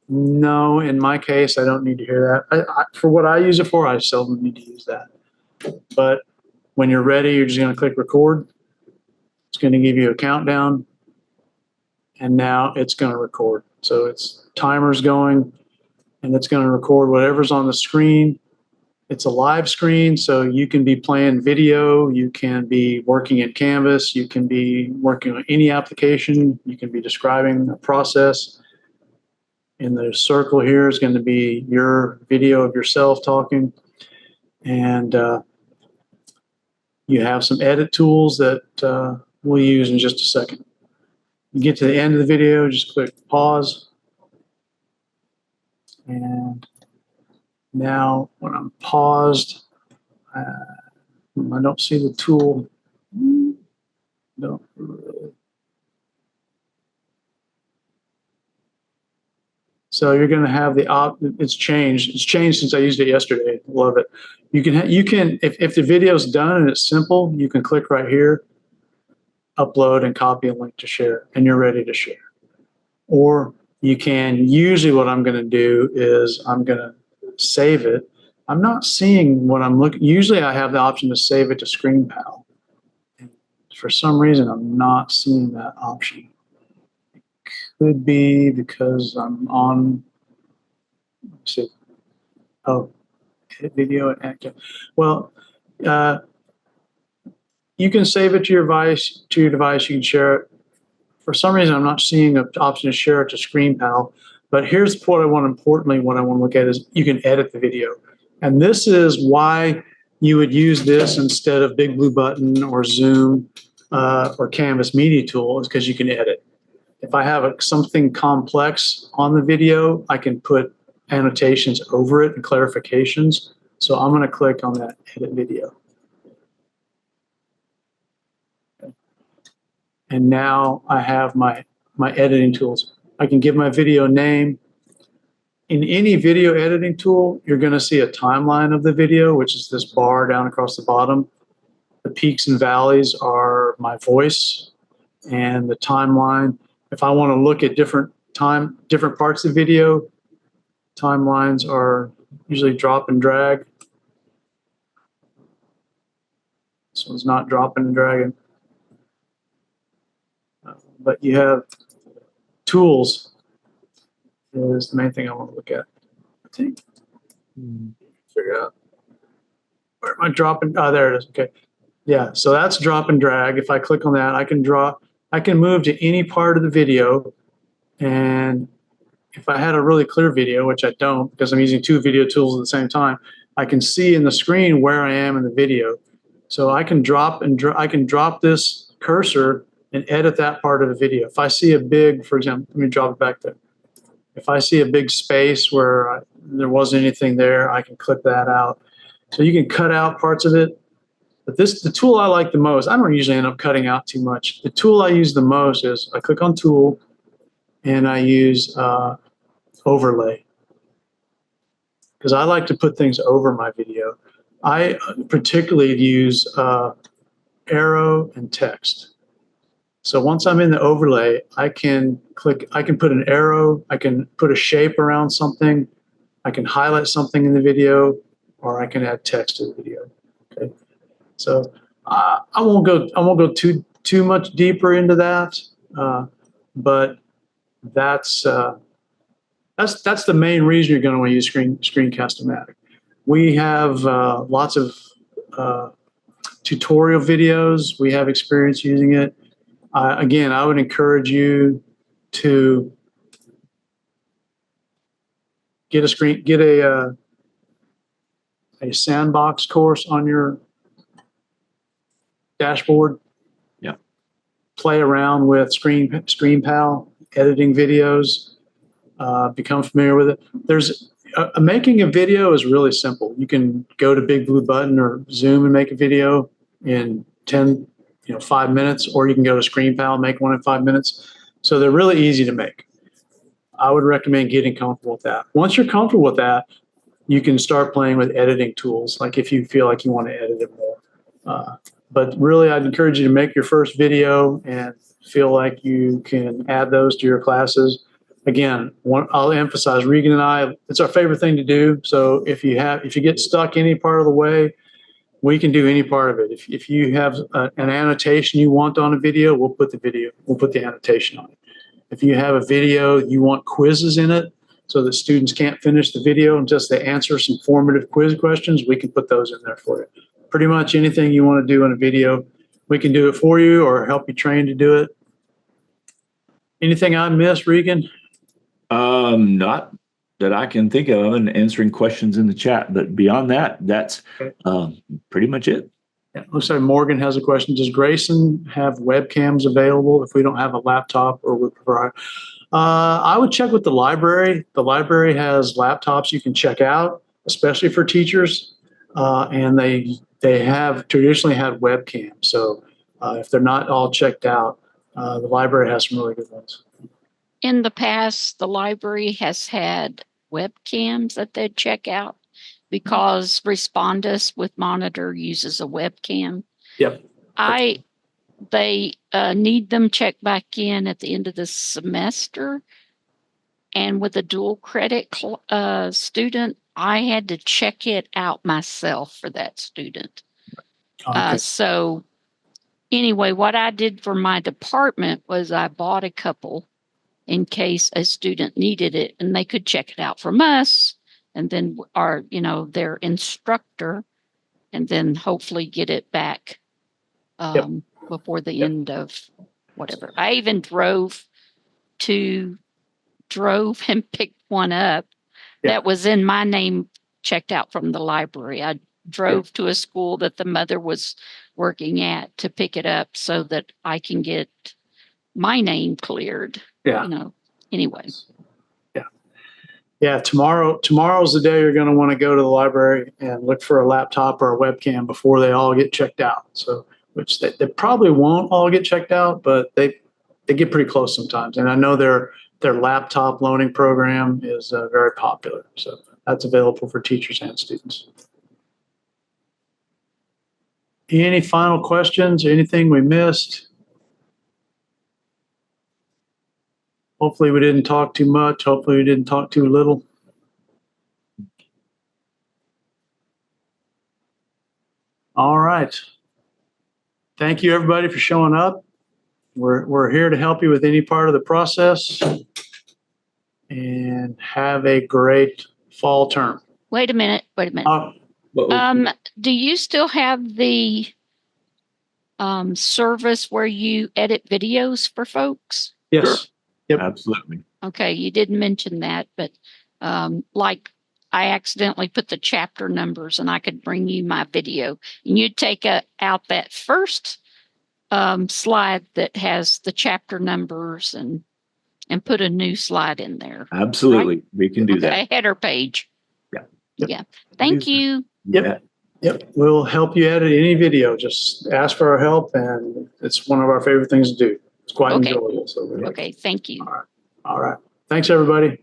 No, in my case, I don't need to hear that. For what I use it for, I seldom need to use that. But when you're ready, you're just going to click record. It's going to give you a countdown. And now it's going to record. So its timer's going, and it's going to record whatever's on the screen. It's a live screen, so you can be playing video, you can be working in Canvas, you can be working on any application, you can be describing a process. In the circle here is going to be your video of yourself talking. And you have some edit tools that we'll use in just a second. You get to the end of the video, just click pause. And now when I'm paused, I don't see the tool. Don't really. So you're going to have it's changed. It's changed since I used it yesterday. Love it. You can if the video's done and it's simple, you can click right here, upload and copy a link to share, and you're ready to share. Or you can, usually what I'm going to do is I'm going to save it. I'm not seeing what I'm looking. Usually I have the option to save it to ScreenPal. And for some reason, I'm not seeing that option. It could be because I'm on, let's see. Oh, hit video and active. Well, you can save it to your device. You can share it. For some reason, I'm not seeing an option to share it to ScreenPal. But here's what I want, importantly, what I want to look at is you can edit the video. And this is why you would use this instead of Big Blue Button or Zoom or Canvas Media Tool, is because you can edit. If I have something complex on the video, I can put annotations over it and clarifications. So I'm going to click on that edit video. And now I have my editing tools. I can give my video a name. In any video editing tool, you're going to see a timeline of the video, which is this bar down across the bottom. The peaks and valleys are my voice and the timeline. If I want to look at different parts of the video, timelines are usually drop and drag. This one's not dropping and dragging. But you have tools is the main thing I want to look at. I think. Figure out where am I dropping? Oh, there it is. Okay. Yeah. So that's drop and drag. If I click on that, I can move to any part of the video. And if I had a really clear video, which I don't because I'm using two video tools at the same time, I can see in the screen where I am in the video. So I can drop this cursor and edit that part of the video. If I see a big, for example, let me drop it back there. If I see a big space where there wasn't anything there, I can clip that out. So you can cut out parts of it. But the tool I like the most, I don't usually end up cutting out too much. The tool I use the most is I click on tool and I use overlay, because I like to put things over my video. I particularly use arrow and text. So once I'm in the overlay, I can put an arrow, I can put a shape around something, I can highlight something in the video, or I can add text to the video. Okay. So I won't go too much deeper into that, but that's the main reason you're going to want to use Screencast-O-Matic. We have lots of tutorial videos. We have experience using it. Again, I would encourage you to get a sandbox course on your dashboard. Yeah. Play around with ScreenPal, editing videos, become familiar with it. Making a video is really simple. You can go to Big Blue Button or Zoom and make a video in 5 minutes, or you can go to ScreenPal and make one in 5 minutes. So they're really easy to make. I would recommend getting comfortable with that. Once you're comfortable with that, you can start playing with editing tools, like if you feel like you want to edit it more. But really, I'd encourage you to make your first video and feel like you can add those to your classes. Again, I'll emphasize, Regan and I, it's our favorite thing to do. So if you get stuck any part of the way, we can do any part of it. If you have an annotation you want on a video, we'll put the annotation on it. If you have a video, you want quizzes in it so that students can't finish the video until they answer some formative quiz questions, we can put those in there for you. Pretty much anything you want to do in a video, we can do it for you or help you train to do it. Anything I missed, Regan? Not that I can think of, and answering questions in the chat, but beyond that, that's pretty much it. Yeah, looks like Morgan has a question. Does Grayson have webcams available if we don't have a laptop, or would provide? I would check with the library. The library has laptops you can check out, especially for teachers, and they have traditionally had webcams. So if they're not all checked out, the library has some really good ones. In the past, the library has had webcams that they'd check out because Respondus with Monitor uses a webcam. Yep. They need them checked back in at the end of the semester. And with a dual credit student, I had to check it out myself for that student. Okay. So anyway, what I did for my department was I bought a couple in case a student needed it, and they could check it out from us, and then their instructor, and then hopefully get it back before the end of whatever. I even drove and picked one up that was in my name, checked out from the library. I drove to a school that the mother was working at to pick it up so that I can get my name cleared. Yeah. Anyway. Yeah. Tomorrow's the day you're going to want to go to the library and look for a laptop or a webcam before they all get checked out. So, which they probably won't all get checked out, but they get pretty close sometimes. And I know their laptop loaning program is very popular. So that's available for teachers and students. Any final questions? Anything we missed? Hopefully we didn't talk too much. Hopefully we didn't talk too little. All right. Thank you, everybody, for showing up. We're here to help you with any part of the process. And have a great fall term. Wait a minute. Do you still have the service where you edit videos for folks? Yes. Sure. Yep. Absolutely. Okay, you didn't mention that, but like I accidentally put the chapter numbers, and I could bring you my video, and you'd take out that first slide that has the chapter numbers and put a new slide in there. Absolutely. Right? We can do that. A header page. Yeah. Yeah. Thank you. Yep. Yep, we'll help you edit any video. Just ask for our help, and it's one of our favorite things to do. It's quite Okay. enjoyable. So Okay, thank you. all right. Thanks, everybody.